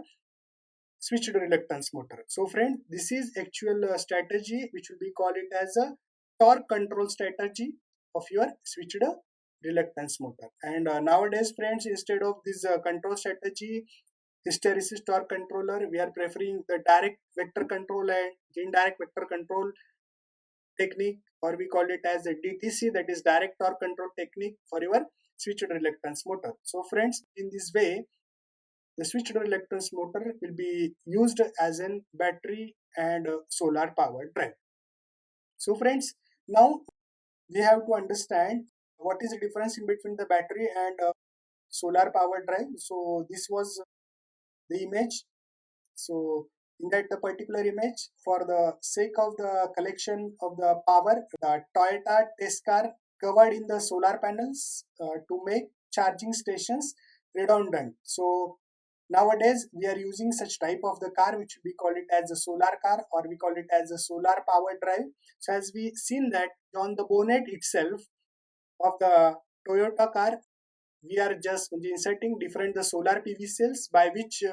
Speaker 1: switched reluctance motor. So friend, this is actual strategy which will be called it as a torque control strategy of your switched reluctance motor. And nowadays friends, instead of this control strategy, hysteresis torque controller, we are preferring the direct vector control and indirect vector control technique, or we call it as a DTC, that is direct torque control technique for your switched reluctance motor. So friends, in this way the switched reluctance motor will be used as an battery and solar powered drive. So friends, now we have to understand what is the difference in between the battery and solar powered drive. So this was the image. So in that the particular image, for the sake of the collection of the power, the Toyota test car covered in the solar panels to make charging stations redundant. So nowadays we are using such type of the car which we call it as a solar car, or we call it as a solar powered drive. So as we seen that on the bonnet itself of the Toyota car, we are just inserting different the solar PV cells by which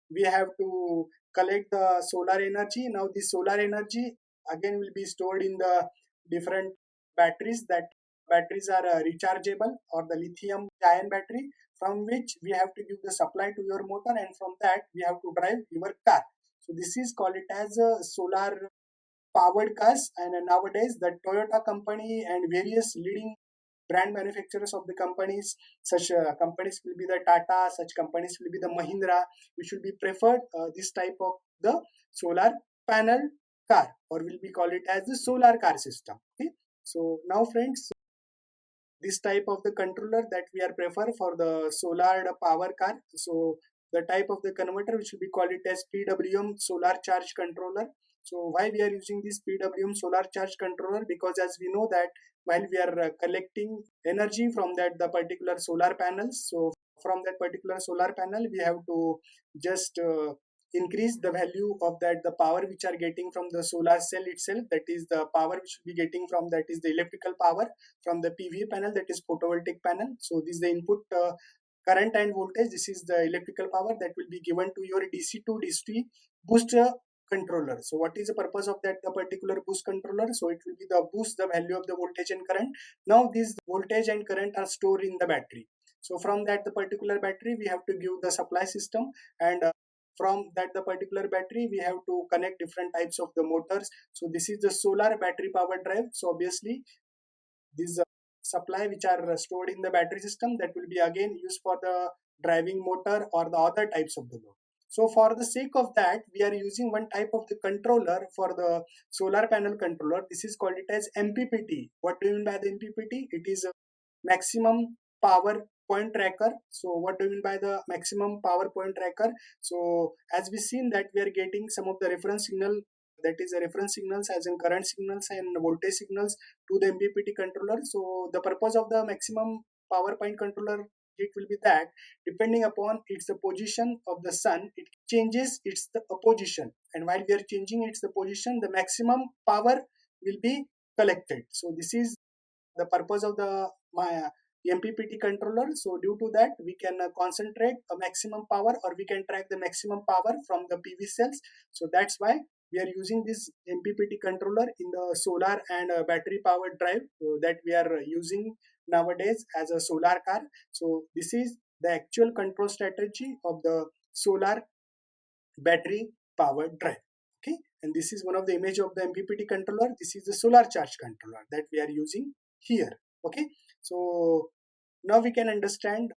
Speaker 1: we have to collect the solar energy. Now this solar energy again will be stored in the different batteries. That batteries are rechargeable, or the lithium ion battery, from which we have to give the supply to your motor, and from that we have to drive your car. So this is called it as a solar powered cars. And nowadays the Toyota company and various leading brand manufacturers of the companies, such companies will be the Tata, such companies will be the Mahindra, which will be preferred this type of the solar panel car, or will be call it as the solar car system. Okay, so now friends, this type of the controller that we are prefer for the solar power car. So the type of the converter which will be called it as PWM solar charge controller. So why we are using this PWM solar charge controller? Because as we know that while we are collecting energy from that the particular solar panels, so from that particular solar panel we have to just increase the value of that the power which are getting from the solar cell itself, that is the power which will be getting from that is the electrical power from the PV panel, that is photovoltaic panel. So this is the input current and voltage. This is the electrical power that will be given to your DC to DC booster controller. So what is the purpose of that the particular boost controller? So it will be the boost the value of the voltage and current. Now this voltage and current are stored in the battery. So from that the particular battery we have to give the supply system, and from that the particular battery we have to connect different types of the motors. So this is the solar battery power drive. So obviously these supply which are stored in the battery system, that will be again used for the driving motor or the other types of the load. So for the sake of that we are using one type of the controller for the solar panel controller. This is called it as MPPT. What do you mean by the MPPT? It is a maximum power point tracker. So what do you mean by the maximum power point tracker? So as we seen that we are getting some of the reference signal, that is the reference signals as in current signals and voltage signals to the MPPT controller. So the purpose of the maximum power point controller, it will be that depending upon its the position of the sun, it changes its the position, and while we are changing its the position, the maximum power will be collected. So this is the purpose of the my MPPT controller. So due to that we can concentrate a maximum power, or we can track the maximum power from the PV cells. So that's why we are using this MPPT controller in the solar and battery powered drive that we are using nowadays as a solar car. So this is the actual control strategy of the solar battery powered drive. Okay, and this is one of the image of the MPPT controller. This is the solar charge controller that we are using here. Okay, so now we can understand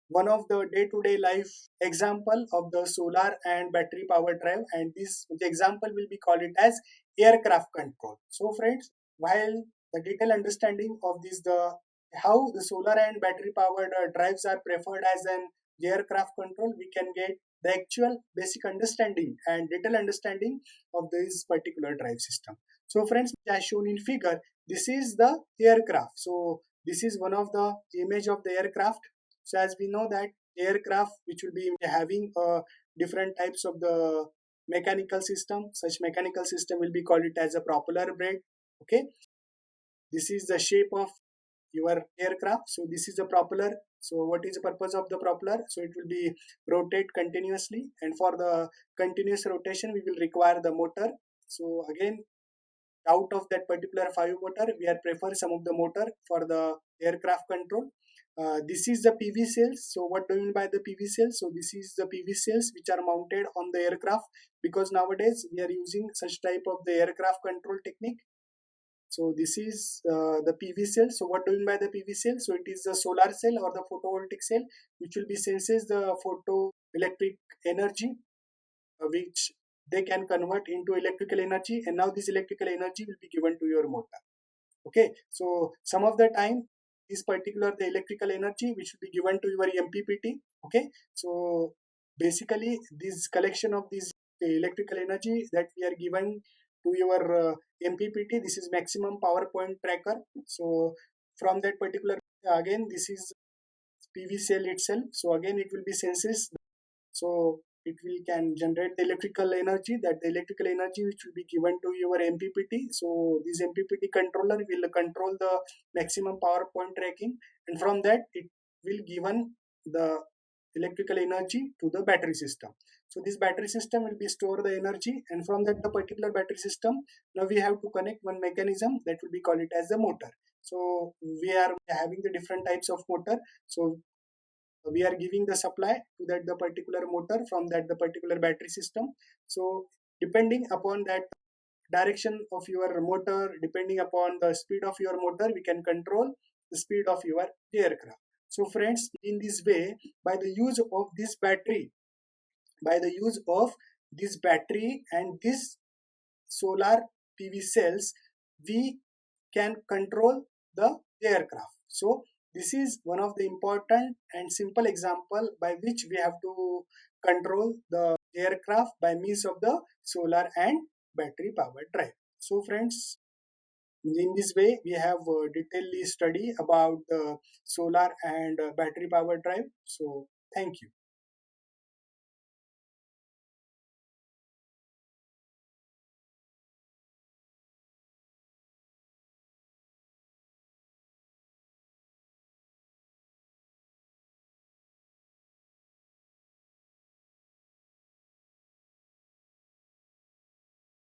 Speaker 1: one of the day-to-day life example of the solar and battery power drive, and this the example will be called it as aircraft control. So friends, while the detailed understanding of this the how the solar and battery powered drives are preferred as an aircraft control, we can get the actual basic understanding and detailed understanding of this particular drive system. So friends, as shown in figure, this is the aircraft. So this is one of the image of the aircraft. So as we know that aircraft which will be having different types of the mechanical system, such mechanical system will be called it as a propeller blade. Okay, this is the shape of your aircraft. So this is the propeller. So what is the purpose of the propeller? So it will be rotate continuously, and for the continuous rotation we will require the motor. So again, out of that particular 5 motor, we are prefer some of the motor for the aircraft control. This is the PV cells. So what do you mean by the PV cells? So this is the PV cells which are mounted on the aircraft, because nowadays we are using such type of the aircraft control technique. So this is the PV cell. So what do you mean by the PV cell? So it is the solar cell or the photovoltaic cell which will be senses the photoelectric energy, which they can convert into electrical energy, and now this electrical energy will be given to your motor. Okay, so some of the time this particular the electrical energy which will be given to your MPPT. Okay, so basically this collection of this electrical energy that we are given to your MPPT, this is maximum power point tracker. So from that particular, again this is PV cell itself. So again it will be senses, so it will can generate the electrical energy, that the electrical energy which will be given to your MPPT. So this MPPT controller will control the maximum power point tracking, and from that it will given the electrical energy to the battery system. So this battery system will be store the energy, and from that the particular battery system, now we have to connect one mechanism that will be called it as the motor. So we are having the different types of motor. So we are giving the supply to that the particular motor from that the particular battery system. So depending upon that direction of your motor, depending upon the speed of your motor, we can control the speed of your aircraft. So friends, in this way, by the use of this battery, by the use of this battery and this solar PV cells, we can control the aircraft. So this is one of the important and simple example by which we have to control the aircraft by means of the solar and battery powered drive. So friends, in this way we have detailedly study about the solar and battery powered drive. So thank you.